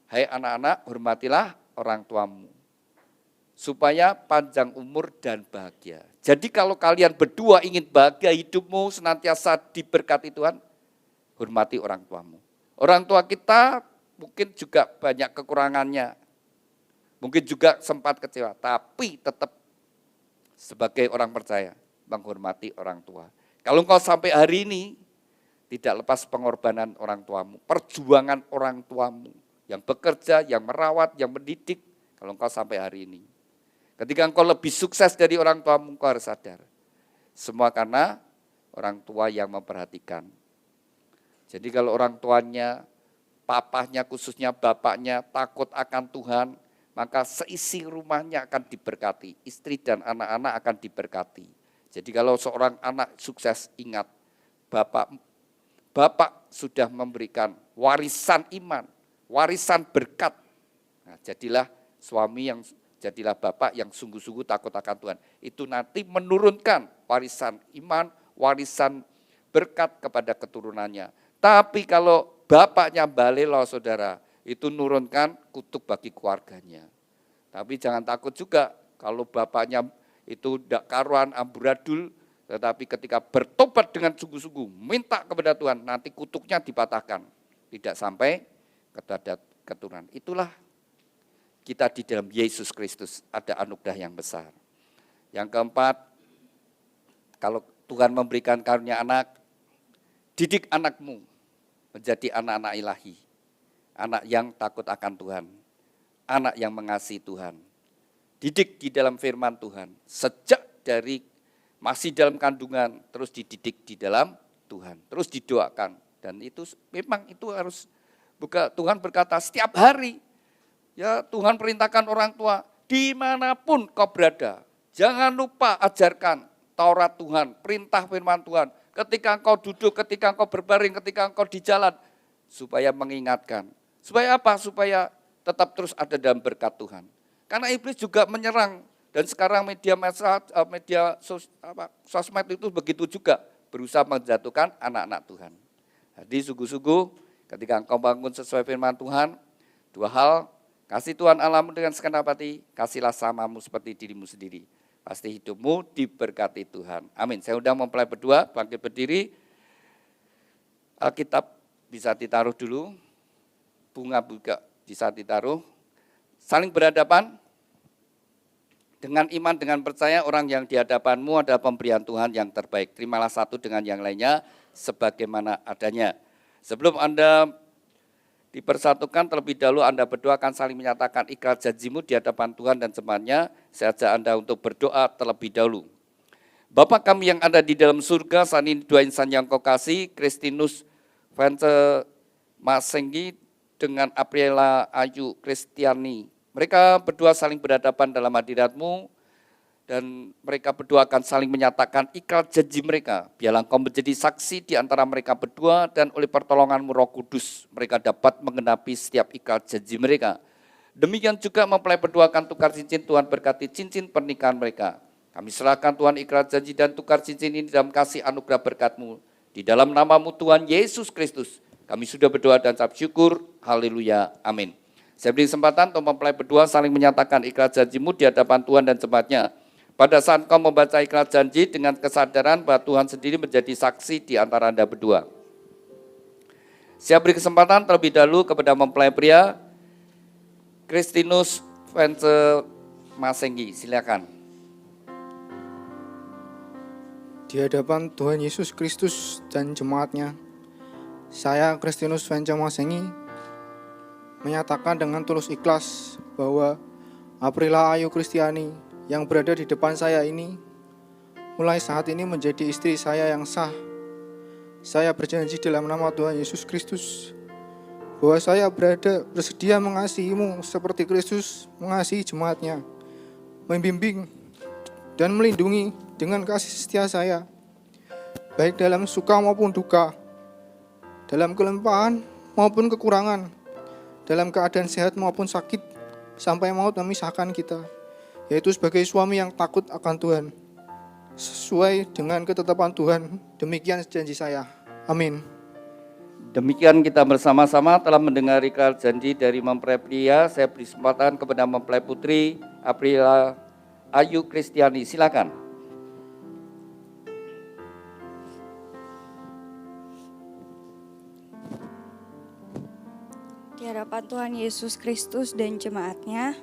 hai anak-anak, hormatilah orang tuamu, supaya panjang umur dan bahagia. Jadi kalau kalian berdua ingin bahagia, hidupmu senantiasa diberkati Tuhan, hormati orang tuamu. Orang tua kita mungkin juga banyak kekurangannya, mungkin juga sempat kecewa, tapi tetap sebagai orang percaya, menghormati orang tua. Kalau engkau sampai hari ini, tidak lepas pengorbanan orang tuamu, perjuangan orang tuamu, yang bekerja, yang merawat, yang mendidik, kalau engkau sampai hari ini. Ketika engkau lebih sukses dari orang tuamu, engkau harus sadar. Semua karena orang tua yang memperhatikan. Jadi kalau orang tuanya, papahnya, khususnya bapaknya takut akan Tuhan, maka seisi rumahnya akan diberkati. Istri dan anak-anak akan diberkati. Jadi kalau seorang anak sukses, ingat, Bapak sudah memberikan warisan iman, warisan berkat. Nah, jadilah bapak yang sungguh-sungguh takut akan Tuhan. Itu nanti menurunkan warisan iman, warisan berkat kepada keturunannya. Tapi kalau bapaknya balelo, saudara, itu nurunkan kutuk bagi keluarganya. Tapi jangan takut juga kalau bapaknya itu tidak karuan, amburadul, tetapi ketika bertobat dengan sungguh-sungguh, minta kepada Tuhan, nanti kutuknya dipatahkan. Tidak sampai kepada keturunan. Itulah kita di dalam Yesus Kristus ada anugerah yang besar. Yang keempat, kalau Tuhan memberikan karunia anak, didik anakmu menjadi anak-anak ilahi. Anak yang takut akan Tuhan, anak yang mengasihi Tuhan. Didik di dalam firman Tuhan, sejak dari masih dalam kandungan, terus dididik di dalam Tuhan. Terus didoakan, Dan itu memang itu harus Tuhan berkata setiap hari. Ya Tuhan perintahkan orang tua, dimanapun kau berada, jangan lupa ajarkan Taurat Tuhan, perintah firman Tuhan. Ketika engkau duduk, ketika engkau berbaring, ketika engkau di jalan, supaya mengingatkan. Supaya apa? Supaya tetap terus ada dalam berkat Tuhan. Karena iblis juga menyerang, dan sekarang sosmed itu begitu juga, berusaha menjatuhkan anak-anak Tuhan. Jadi sungguh-sungguh ketika engkau bangun sesuai firman Tuhan, dua hal, kasih Tuhan Allahmu dengan segenap hati, kasihlah samamu seperti dirimu sendiri. Pasti hidupmu diberkati Tuhan. Amin. Saya undang mempelai berdua, bangkit berdiri. Alkitab bisa ditaruh dulu, bunga juga bisa ditaruh. Saling berhadapan, dengan iman, dengan percaya orang yang di hadapanmu adalah pemberian Tuhan yang terbaik. Terimalah satu dengan yang lainnya sebagaimana adanya. Sebelum Anda dipersatukan terlebih dahulu Anda berdua akan saling menyatakan ikrar janjimu di hadapan Tuhan dan jemaatnya. Saya ajak Anda untuk berdoa terlebih dahulu. Bapa kami yang ada di dalam surga, saat ini dua insan yang kau kasih, Kristinus Vance Masenggi dengan Apriela Ayu Kristiani. Mereka berdua saling berhadapan dalam hadirat-Mu dan mereka berdua akan saling menyatakan ikrar janji mereka. Biarlah Engkau menjadi saksi di antara mereka berdua dan oleh pertolongan-Mu Roh Kudus mereka dapat mengenapi setiap ikrar janji mereka. Demikian juga mempelai berdua akan tukar cincin, Tuhan berkati cincin pernikahan mereka. Kami serahkan Tuhan ikrar janji dan tukar cincin ini dalam kasih anugerah berkat-Mu. Di dalam nama-Mu Tuhan Yesus Kristus, kami sudah berdoa dan ucap syukur. Haleluya. Amin. Saya beri kesempatan untuk mempelai berdua saling menyatakan ikrar janji-Mu di hadapan Tuhan dan jemaatnya. Pada saat kau membaca ikrar janji dengan kesadaran bahwa Tuhan sendiri menjadi saksi di antara Anda berdua. Saya beri kesempatan terlebih dahulu kepada mempelai pria, Kristinus Vance Masenggi, silakan. Di hadapan Tuhan Yesus Kristus dan jemaatnya, saya Kristinus Vance Masenggi menyatakan dengan tulus ikhlas bahwa Apriela Ayu Kristiani yang berada di depan saya ini mulai saat ini menjadi istri saya yang sah. Saya berjanji dalam nama Tuhan Yesus Kristus bahwa saya bersedia mengasihimu seperti Kristus mengasihi jemaatnya, membimbing dan melindungi dengan kasih setia saya, baik dalam suka maupun duka, dalam kelimpahan maupun kekurangan, dalam keadaan sehat maupun sakit, sampai maut memisahkan kita, yaitu sebagai suami yang takut akan Tuhan, sesuai dengan ketetapan Tuhan. Demikian janji saya. Amin. Demikian kita bersama-sama telah mendengar ikrar janji dari mempelai pria. Saya beri kesempatan kepada mempelai putri Apriela Ayu Kristiani, silakan. Di hadapan Tuhan Yesus Kristus dan jemaatnya,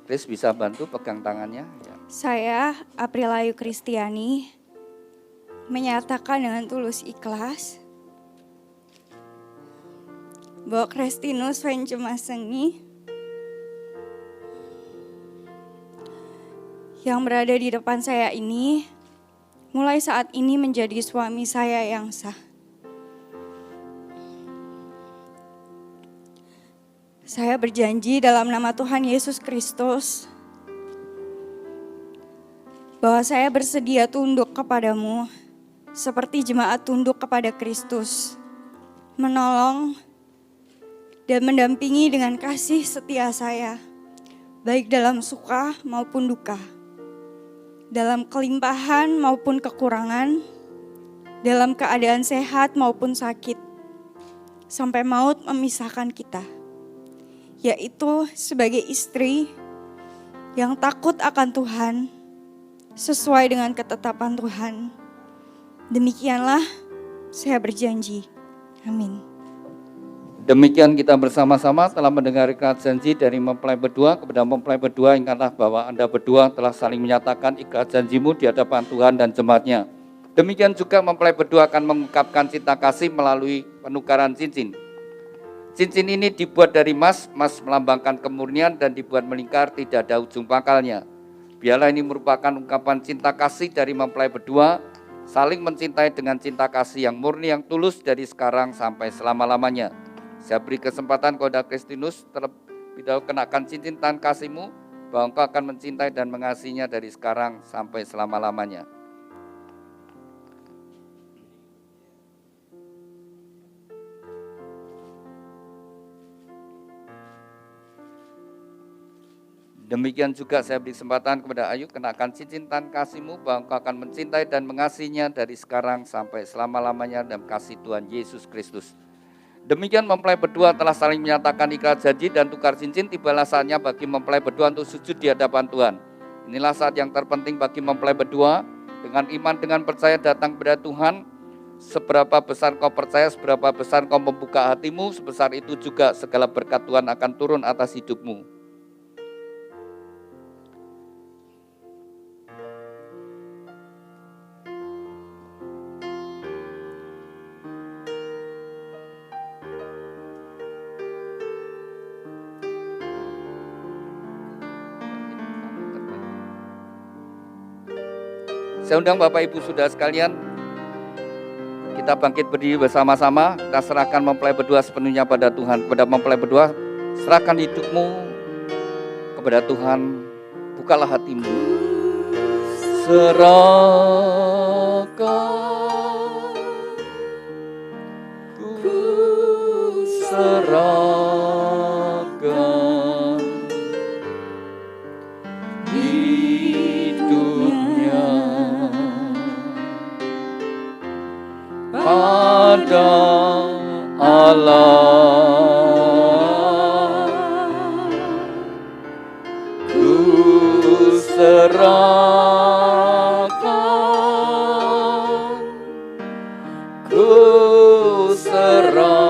Chris bisa bantu pegang tangannya. Ya. saya Apriela Ayu Kristiani menyatakan dengan tulus ikhlas bahwa Kristinus Vance Masenggi yang berada di depan saya ini mulai saat ini menjadi suami saya yang sah. Saya berjanji dalam nama Tuhan Yesus Kristus bahwa saya bersedia tunduk kepadamu seperti jemaat tunduk kepada Kristus, menolong dan mendampingi dengan kasih setia saya, baik dalam suka maupun duka, dalam kelimpahan maupun kekurangan, dalam keadaan sehat maupun sakit, sampai maut memisahkan kita. Yaitu sebagai istri yang takut akan Tuhan, sesuai dengan ketetapan Tuhan. Demikianlah saya berjanji. Amin. Demikian kita bersama-sama telah mendengar ikrar janji dari mempelai berdua. Kepada mempelai berdua, ingatlah bahwa Anda berdua telah saling menyatakan ikrar janjimu di hadapan Tuhan dan jemaatnya. Demikian juga mempelai berdua akan mengungkapkan cinta kasih melalui penukaran cincin. Cincin ini dibuat dari emas melambangkan kemurnian dan dibuat melingkar, tidak ada ujung pangkalnya. Biarlah ini merupakan ungkapan cinta kasih dari mempelai berdua saling mencintai dengan cinta kasih yang murni, yang tulus dari sekarang sampai selama-lamanya. Saya beri kesempatan kepada Kristinus terlebih dahulu kenakan cincin tangan kasih-Mu, bahwa Engkau akan mencintai dan mengasihinya dari sekarang sampai selama-lamanya. Demikian juga saya beri kesempatan kepada Ayu, kenakan cincin tangan kasih-Mu, bahwa Engkau akan mencintai dan mengasihinya dari sekarang sampai selama-lamanya dalam kasih Tuhan Yesus Kristus. Demikian mempelai berdua telah saling menyatakan ikrar janji dan tukar cincin. Tibalah saatnya bagi mempelai berdua untuk sujud di hadapan Tuhan. Inilah saat yang terpenting bagi mempelai berdua. Dengan iman, dengan percaya datang kepada Tuhan. Seberapa besar kau percaya, seberapa besar kau membuka hatimu, sebesar itu juga segala berkat Tuhan akan turun atas hidupmu. Saya undang Bapak Ibu Saudara sekalian, kita bangkit berdiri bersama-sama, kita serahkan mempelai berdua sepenuhnya pada Tuhan. Kepada mempelai berdua, serahkan hidupmu kepada Tuhan, bukalah hatimu. Serahkan, ku serahkan hidupnya pada Allah, ku serahkan, ku serahkan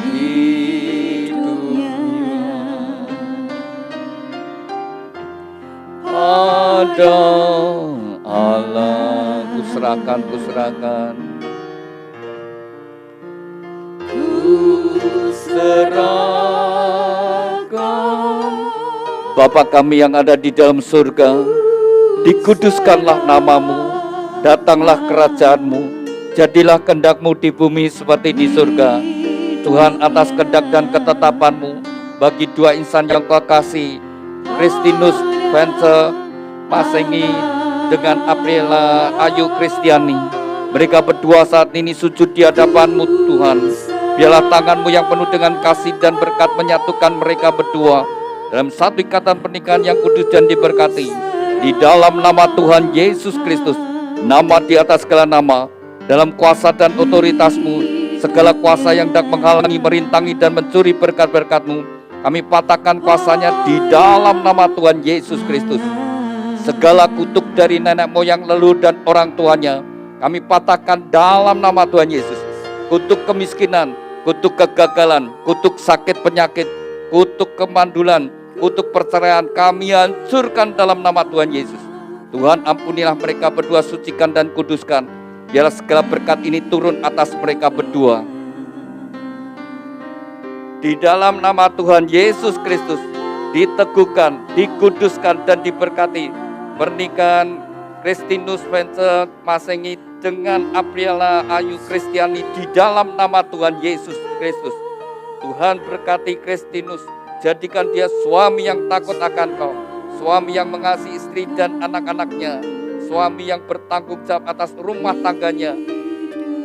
hidupnya pada Allah. Ku serahkan, ku serahkan, ku serahkan. Bapa kami yang ada di dalam surga, dikuduskanlah namamu, datanglah kerajaanmu, jadilah kehendak-Mu di bumi seperti di surga. Tuhan, atas kehendak dan ketetapan-Mu bagi dua insan yang Kau kasih, Kristinus Vence Masengi dengan Apriela Ayu Kristiani, mereka berdua saat ini sujud di hadapan-Mu Tuhan. Biarlah tangan-Mu yang penuh dengan kasih dan berkat menyatukan mereka berdua dalam satu ikatan pernikahan yang kudus dan diberkati. Di dalam nama Tuhan Yesus Kristus, nama di atas segala nama, dalam kuasa dan otoritas-Mu, segala kuasa yang hendak menghalangi, merintangi dan mencuri berkat-berkat-Mu, kami patahkan kuasanya di dalam nama Tuhan Yesus Kristus. Segala kutuk dari nenek moyang, leluhur dan orang tuanya, kami patahkan dalam nama Tuhan Yesus. Kutuk kemiskinan, kutuk kegagalan, kutuk sakit penyakit, kutuk kemandulan, kutuk perceraian, kami hancurkan dalam nama Tuhan Yesus. Tuhan, ampunilah mereka berdua, sucikan dan kuduskan. Biarlah segala berkat ini turun atas mereka berdua. Di dalam nama Tuhan Yesus Kristus, diteguhkan, dikuduskan dan diberkati pernikahan Kristinus Vence Masengi dengan Apriela Ayu Kristiani di dalam nama Tuhan Yesus Kristus. Tuhan, berkati Kristinus, jadikan dia suami yang takut akan Kau, suami yang mengasihi istri dan anak-anaknya, suami yang bertanggung jawab atas rumah tangganya,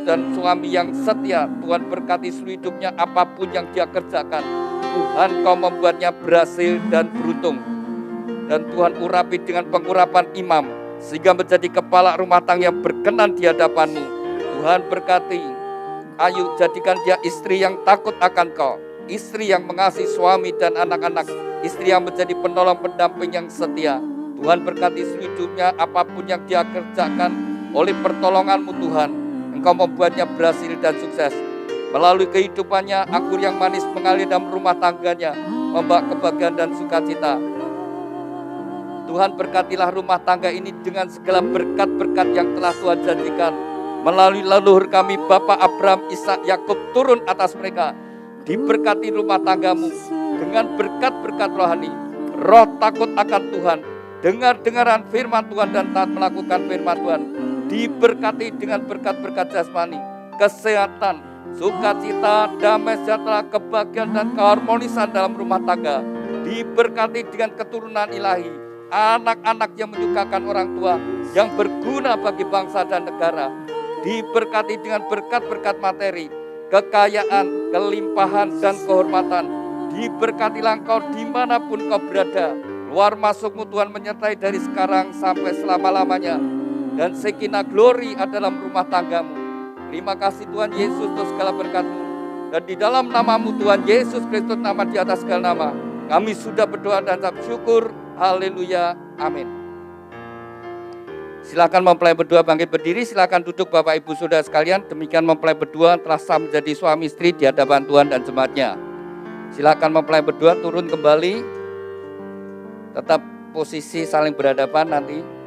dan suami yang setia. Tuhan, berkati seluruh hidupnya, apapun yang dia kerjakan, Tuhan, Kau membuatnya berhasil dan beruntung. Dan Tuhan, urapi dengan pengurapan imam, sehingga menjadi kepala rumah tangga yang berkenan di hadapan-Mu. Tuhan, berkati Ayu, jadikan dia istri yang takut akan Kau, istri yang mengasihi suami dan anak-anak, istri yang menjadi penolong pendamping yang setia. Tuhan, berkati seluruh hidupnya, apapun yang dia kerjakan, oleh pertolongan-Mu Tuhan, Engkau membuatnya berhasil dan sukses. Melalui kehidupannya, anggur yang manis mengalir dalam rumah tangganya, membawa kebahagiaan dan sukacita. Tuhan, berkatilah rumah tangga ini dengan segala berkat-berkat yang telah Tuhan janjikan. Melalui leluhur kami, Bapak Abraham, Ishak, Yakub, turun atas mereka. Diberkati rumah tanggamu dengan berkat-berkat rohani, roh takut akan Tuhan, dengar-dengaran firman Tuhan dan taat melakukan firman Tuhan. Diberkati dengan berkat-berkat jasmani, kesehatan, sukacita, damai sejahtera, kebahagiaan dan keharmonisan dalam rumah tangga. Diberkati dengan keturunan ilahi, anak-anak yang menyukakan orang tua, yang berguna bagi bangsa dan negara. Diberkati dengan berkat-berkat materi, kekayaan, kelimpahan dan kehormatan. Diberkatilah engkau dimanapun kau berada. Luar masukmu Tuhan menyertai dari sekarang sampai selama-lamanya. Dan Shekinah glory adalah rumah tanggamu. Terima kasih Tuhan Yesus untuk segala berkat-Mu. Dan di dalam namamu Tuhan Yesus Kristus, nama di atas segala nama, kami sudah berdoa dan ucap syukur. Haleluya. Amin. Silakan mempelai berdua bangkit berdiri. Silakan duduk Bapak Ibu Saudara sekalian. Demikian mempelai berdua telah sah menjadi suami istri di hadapan Tuhan dan jemaatnya. Silakan mempelai berdua turun kembali. Tetap posisi saling berhadapan nanti.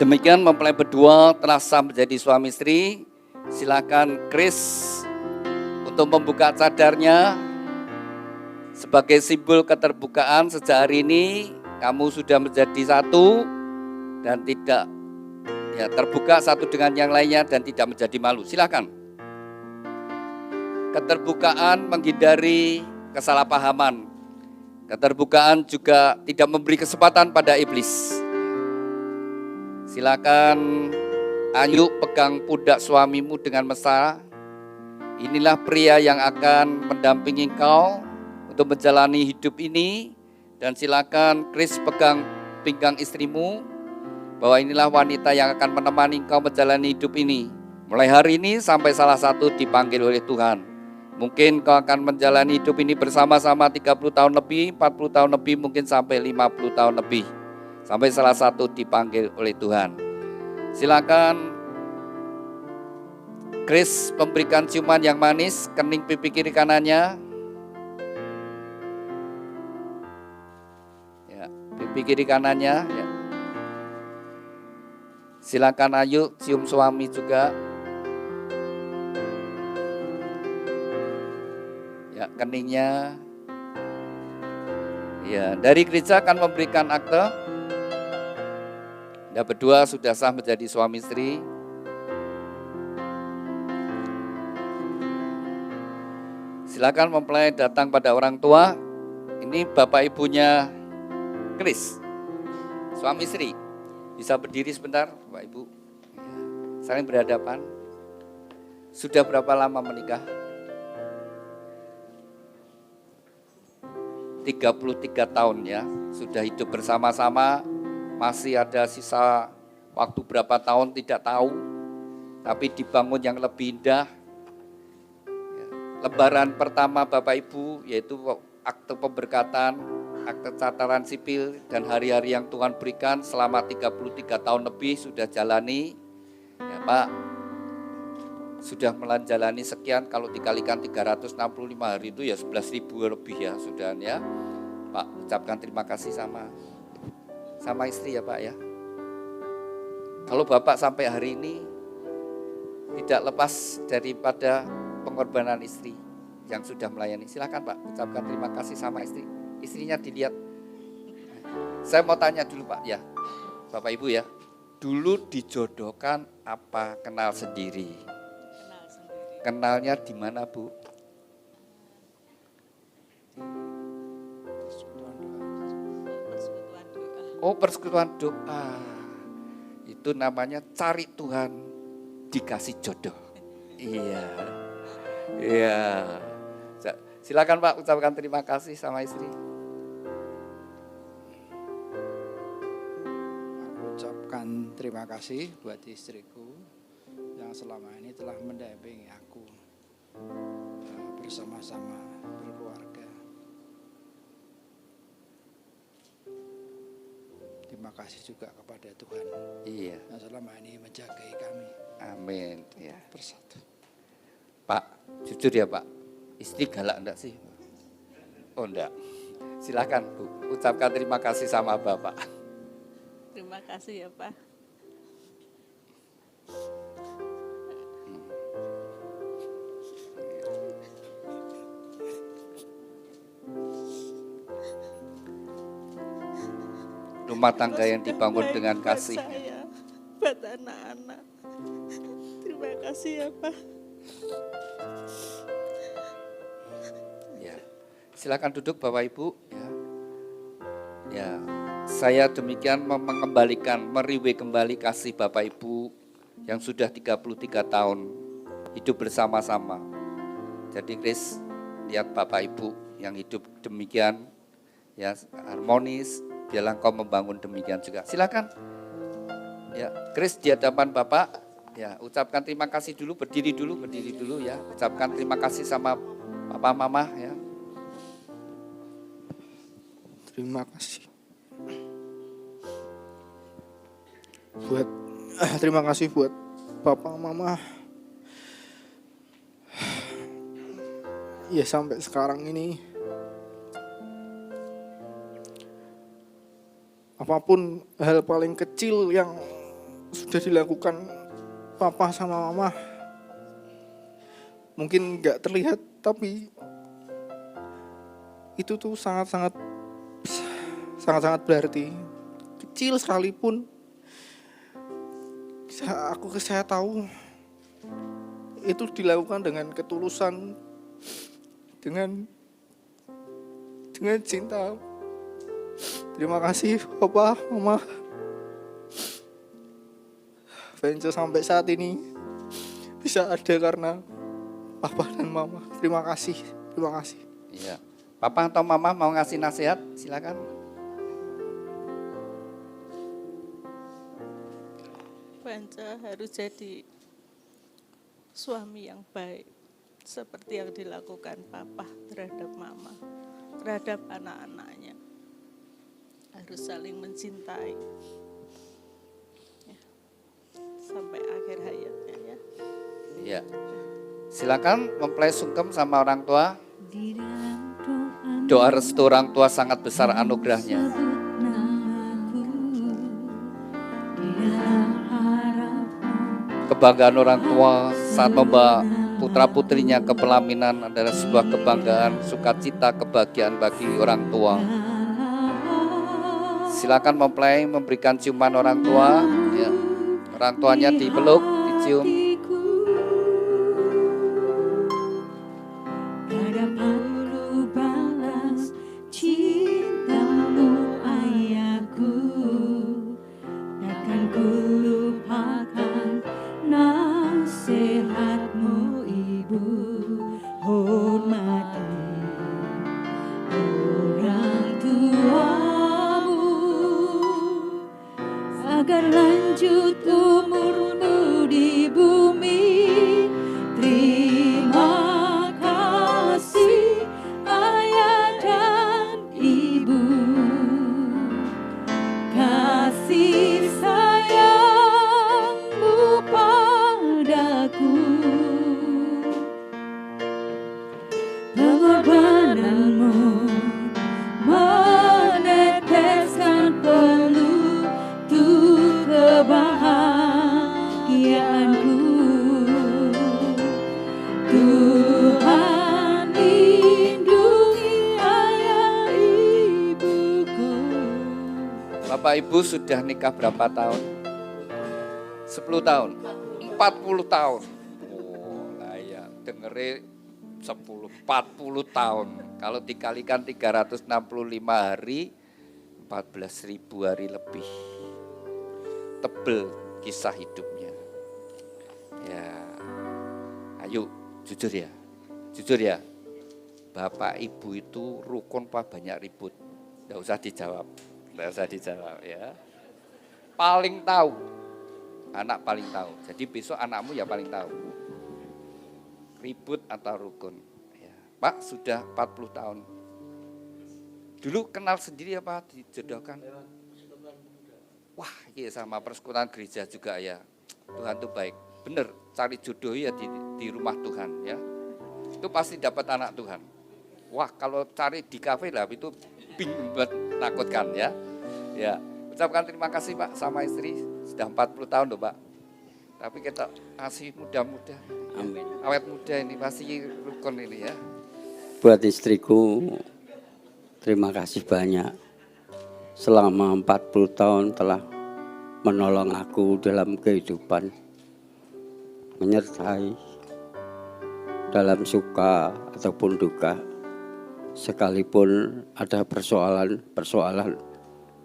Demikian mempelai berdua telah sah menjadi suami istri. Silakan Chris untuk membuka cadarnya sebagai simbol keterbukaan. Sejak hari ini kamu sudah menjadi satu dan tidak terbuka satu dengan yang lainnya dan tidak menjadi malu. Silakan. Keterbukaan menghindari kesalahpahaman. Keterbukaan juga tidak memberi kesempatan pada iblis. Silakan ayo pegang pundak suamimu dengan mesra. Inilah pria yang akan mendampingi engkau untuk menjalani hidup ini. Dan silakan Chris pegang pinggang istrimu, bahwa inilah wanita yang akan menemani engkau menjalani hidup ini. Mulai hari ini sampai salah satu dipanggil oleh Tuhan. Mungkin kau akan menjalani hidup ini bersama-sama 30 tahun lebih, 40 tahun lebih, mungkin sampai 50 tahun lebih. Sampai salah satu dipanggil oleh Tuhan. Silakan Chris memberikan ciuman yang manis, kening pipi kiri kanannya. Ya, pipi kiri kanannya. Ya. Silakan Ayu cium suami juga. Ya, keningnya. Ya, dari gereja akan memberikan akte. Anda berdua sudah sah menjadi suami istri. Silakan mempelai datang pada orang tua. Ini bapak ibunya Chris, suami istri. Bisa berdiri sebentar, Bapak Ibu. Saling berhadapan. Sudah berapa lama menikah? 33 tahun ya. Sudah hidup bersama-sama. Masih ada sisa waktu berapa tahun tidak tahu, tapi dibangun yang lebih indah. Lebaran pertama Bapak Ibu yaitu akte pemberkatan, akte catatan sipil, dan hari-hari yang Tuhan berikan selama 33 tahun lebih sudah jalani. Ya Pak, sudah menjalani sekian, kalau dikalikan 365 hari itu ya 11.000 lebih ya sudah ya. Pak, ucapkan terima kasih sama istri ya Pak ya. Kalau Bapak sampai hari ini tidak lepas daripada pengorbanan istri yang sudah melayani, silakan Pak ucapkan terima kasih sama istri. Istrinya dilihat. Saya mau tanya dulu Pak ya, Bapak Ibu ya. Dulu dijodohkan apa kenal sendiri? Kenalnya di mana Bu? Oh, persekutuan doa. Itu namanya cari Tuhan, dikasih jodoh. Iya. Iya. Silakan Pak ucapkan terima kasih sama istri. Aku ucapkan terima kasih buat istriku yang selama ini telah mendampingi aku bersama-sama berkeluarga. Terima kasih juga kepada Tuhan yang selama ini menjagai kami. Amin. Ya. Bersatu. Pak, jujur ya Pak, istri galak enggak sih? Oh enggak. Silakan Bu, ucapkan terima kasih sama Bapak. Terima kasih ya Pak. Rumah tangga yang dibangun dengan kasih. Saya, buat anak-anak. Terima kasih ya Pak. Ya, silakan duduk Bapak Ibu. Ya, saya demikian mengembalikan, meriwe kembali kasih Bapak Ibu yang sudah 33 tahun hidup bersama-sama. Jadi Chris, lihat Bapak Ibu yang hidup demikian, ya harmonis, biarlah kau membangun demikian juga. Silakan. Ya, Chris di hadapan Bapak, ya ucapkan terima kasih dulu, berdiri dulu ya. Ucapkan terima kasih sama Papa Mama ya. Terima kasih. Terima kasih buat Papa Mama. Ya sampai sekarang ini apapun hal paling kecil yang sudah dilakukan Papa sama Mama mungkin nggak terlihat, tapi itu tuh sangat-sangat berarti. Kecil sekalipun saya tahu itu dilakukan dengan ketulusan, dengan cinta. Terima kasih Papa, Mama. Venture sampai saat ini bisa ada karena Papa dan Mama. Terima kasih. Iya. Papa atau Mama mau ngasih nasihat? Silakan. Venture harus jadi suami yang baik seperti yang dilakukan Papa terhadap Mama, terhadap anak-anaknya. Harus saling mencintai ya, sampai akhir hayatnya ya. Iya. Silakan mempelai sungkem sama orang tua. Doa restu orang tua sangat besar anugerahnya. Kebanggaan orang tua saat membawa putra putrinya ke pelaminan adalah sebuah kebanggaan, sukacita, kebahagiaan bagi orang tua. Silakan mempelai memberikan ciuman orang tua, ya. Orang tuanya dipeluk, dicium. Agar lanjut umurmu di bumi. Terima kasih ayah dan ibu, kasih sayangmu padaku, pengorbananmu meneteskan peluh kebahagiaanku. Tuhan lindungi ayah ibuku. Bapak Ibu sudah nikah berapa tahun? 10 tahun? 40 tahun? Oh lah ya, dengerin 40 tahun. Kalau dikalikan 365 hari, 14.000 hari lebih. Tebel kisah hidupnya. Ya, ayo jujur ya. Bapak Ibu itu rukun apa banyak ribut? Nggak usah dijawab ya. Paling tahu, anak paling tahu. Jadi besok anakmu ya paling tahu. Ribut atau rukun. Ya. Pak sudah 40 tahun. Dulu kenal sendiri apa dijodohkan? Wah, iya sama persekutuan gereja juga ya. Tuhan tuh baik. Bener, cari jodoh ya di rumah Tuhan ya. Itu pasti dapat anak Tuhan. Wah, kalau cari di kafe lah itu menakutkan ya. Ya, ucapkan terima kasih Pak sama istri, sudah 40 tahun loh Pak. Tapi kita masih muda-muda. Amin. Awet muda ini pasti rukun ini ya. Buat istriku, terima kasih banyak. Selama 40 tahun telah menolong aku dalam kehidupan. Menyertai dalam suka ataupun duka. Sekalipun ada persoalan,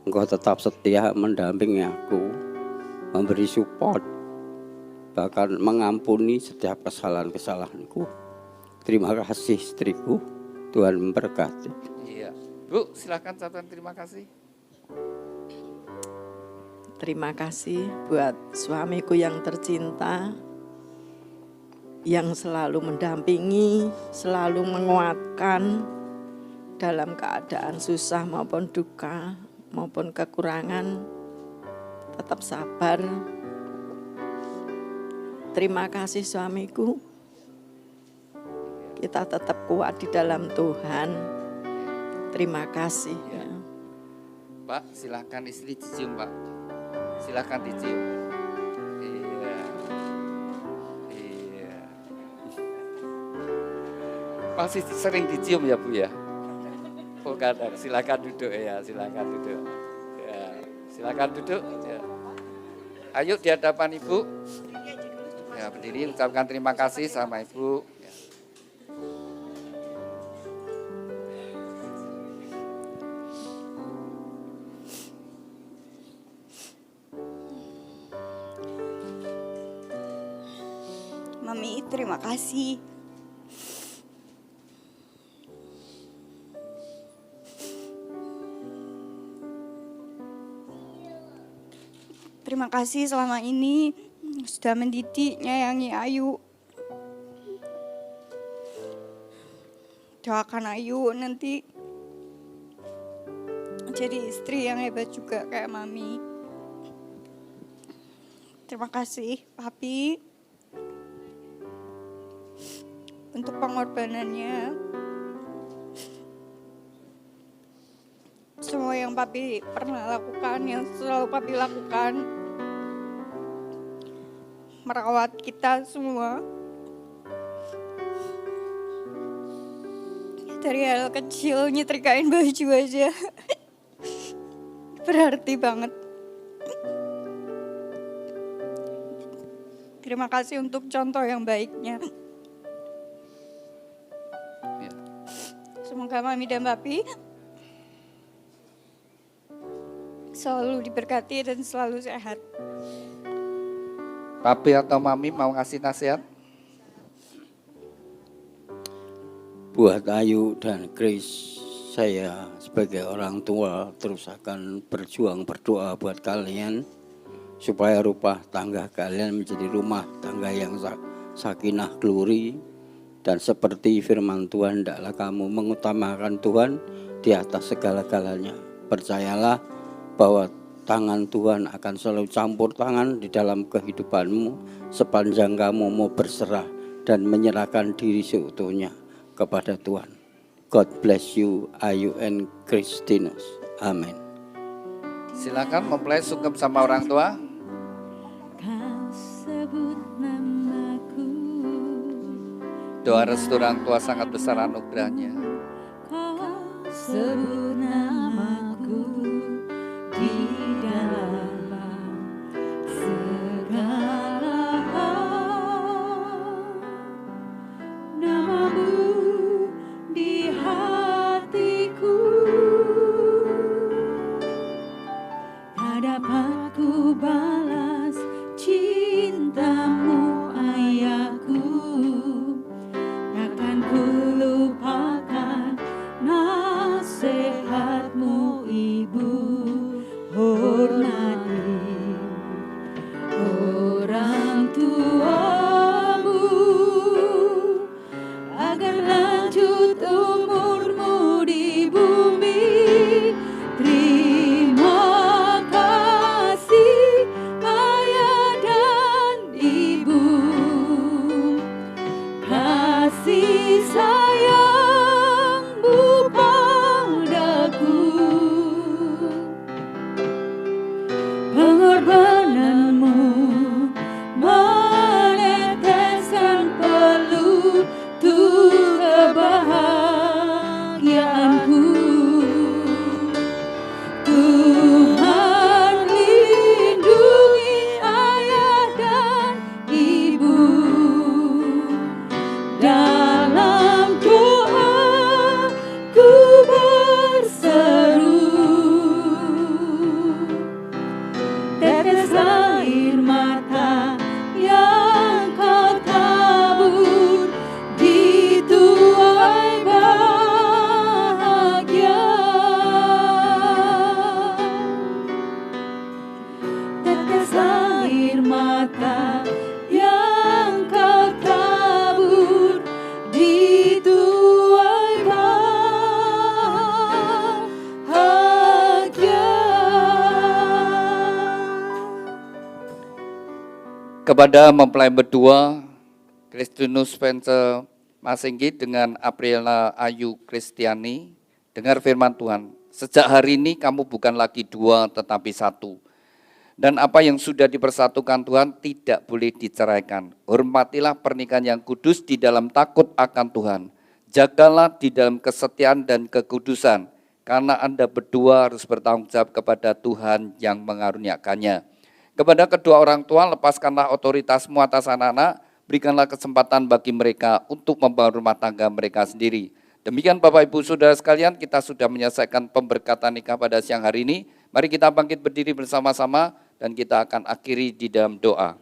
engkau tetap setia mendampingi aku, memberi support, bahkan mengampuni setiap kesalahan-kesalahanku. Terima kasih istriku, Tuhan memberkati. Iya, Bu, silakan ucapkan terima kasih. Terima kasih buat suamiku yang tercinta, yang selalu mendampingi, selalu menguatkan dalam keadaan susah maupun duka, maupun kekurangan, tetap sabar. Terima kasih suamiku, kita tetap kuat di dalam Tuhan. Terima kasih. Ya. Pak, silakan istri dicium Pak. Silakan dicium. Iya. Iya. Masih sering dicium ya Bu ya? Oh kadang, silakan duduk ya, silakan duduk. Ya, silakan duduk. Ya. Ayo di hadapan Ibu. Ya, berdiri ucapkan terima kasih sama Ibu. Ya. Mami, terima kasih. Terima kasih selama ini sudah mendidik, nyayangi Ayu. Doakan Ayu nanti jadi istri yang hebat juga kayak Mami. Terima kasih Papi untuk pengorbanannya. Semua yang Papi pernah lakukan, yang selalu Papi lakukan, merawat kita semua. Dari hal kecil nyetrikain baju aja berarti banget. Terima kasih untuk contoh yang baiknya. Ya. Semoga Mami dan Papi selalu diberkati dan selalu sehat. Papi atau Mami mau ngasih nasihat? Buat Ayu dan Chris, saya sebagai orang tua terus akan berjuang berdoa buat kalian supaya rumah tangga kalian menjadi rumah tangga yang sakinah glori, dan seperti firman Tuhan, hendaklah kamu mengutamakan Tuhan di atas segala-galanya. Percayalah bahwa tangan Tuhan akan selalu campur tangan di dalam kehidupanmu sepanjang kamu mau berserah dan menyerahkan diri seutuhnya kepada Tuhan. God bless you, Ayu and Christinus. Amin. Silakan mempelai sungkem sama orang tua. Kau sebut namaku, Doa restu orang tua sangat besar anugerahnya. kau sebut namaku di dalam segala hal. Namamu di hatiku, tak dapat ku balas cintamu ayahku. Takkan ku lupakan nasihatmu ibu. Hormati orang tuamu agar lanjut umurmu di bumi. Terima kasih air mata yang kau tabur di tuai bahagia. Tetes air mata yang kau tabur di tuai bahagia. Kepada mempelai berdua, Kristinus Vence Masenggi dengan Apriela Ayu Kristiani, dengar firman Tuhan. Sejak hari ini kamu bukan lagi dua tetapi satu. Dan apa yang sudah dipersatukan Tuhan tidak boleh diceraikan. Hormatilah pernikahan yang kudus di dalam takut akan Tuhan. Jagalah di dalam kesetiaan dan kekudusan, karena Anda berdua harus bertanggung jawab kepada Tuhan yang mengaruniakannya. Kepada kedua orang tua, lepaskanlah otoritasmu atas anak-anak, berikanlah kesempatan bagi mereka untuk membangun rumah tangga mereka sendiri. Demikian Bapak Ibu Saudara sekalian, kita sudah menyelesaikan pemberkatan nikah pada siang hari ini. Mari kita bangkit berdiri bersama-sama dan kita akan akhiri di dalam doa.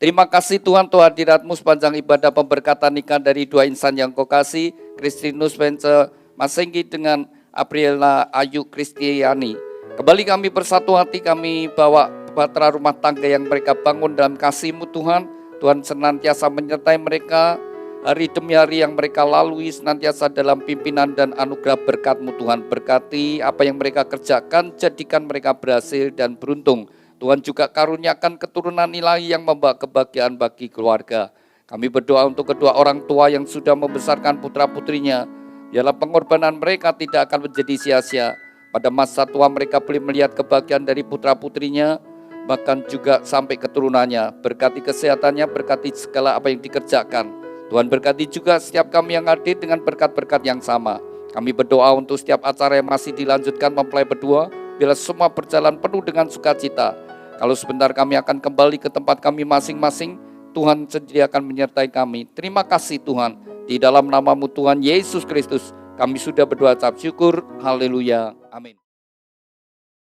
Terima kasih Tuhan untuk hadirat-Mu sepanjang ibadah pemberkatan nikah dari dua insan yang Kau kasih, Kristinus Vence Masenggi dengan Apriela Ayu Kristiani. Kembali kami bersatu hati, kami bawa bahtera rumah tangga yang mereka bangun dalam kasih-Mu Tuhan. Tuhan senantiasa menyertai mereka, hari demi hari yang mereka lalui senantiasa dalam pimpinan dan anugerah berkat-Mu Tuhan. Berkati apa yang mereka kerjakan, jadikan mereka berhasil dan beruntung. Tuhan juga karuniakan keturunan ilahi yang membawa kebahagiaan bagi keluarga. Kami berdoa untuk kedua orang tua yang sudah membesarkan putra-putrinya. Biarlah pengorbanan mereka tidak akan menjadi sia-sia. Pada masa tua mereka boleh melihat kebahagiaan dari putra-putrinya, bahkan juga sampai keturunannya. Berkati kesehatannya, berkati segala apa yang dikerjakan. Tuhan berkati juga setiap kami yang hadir dengan berkat-berkat yang sama. Kami berdoa untuk setiap acara yang masih dilanjutkan mempelai berdua, biarlah semua berjalan penuh dengan sukacita. Kalau sebentar kami akan kembali ke tempat kami masing-masing, Tuhan sendiri akan menyertai kami. Terima kasih Tuhan, di dalam nama-Mu Tuhan Yesus Kristus, kami sudah berdoa ucap syukur. Haleluya. Amin.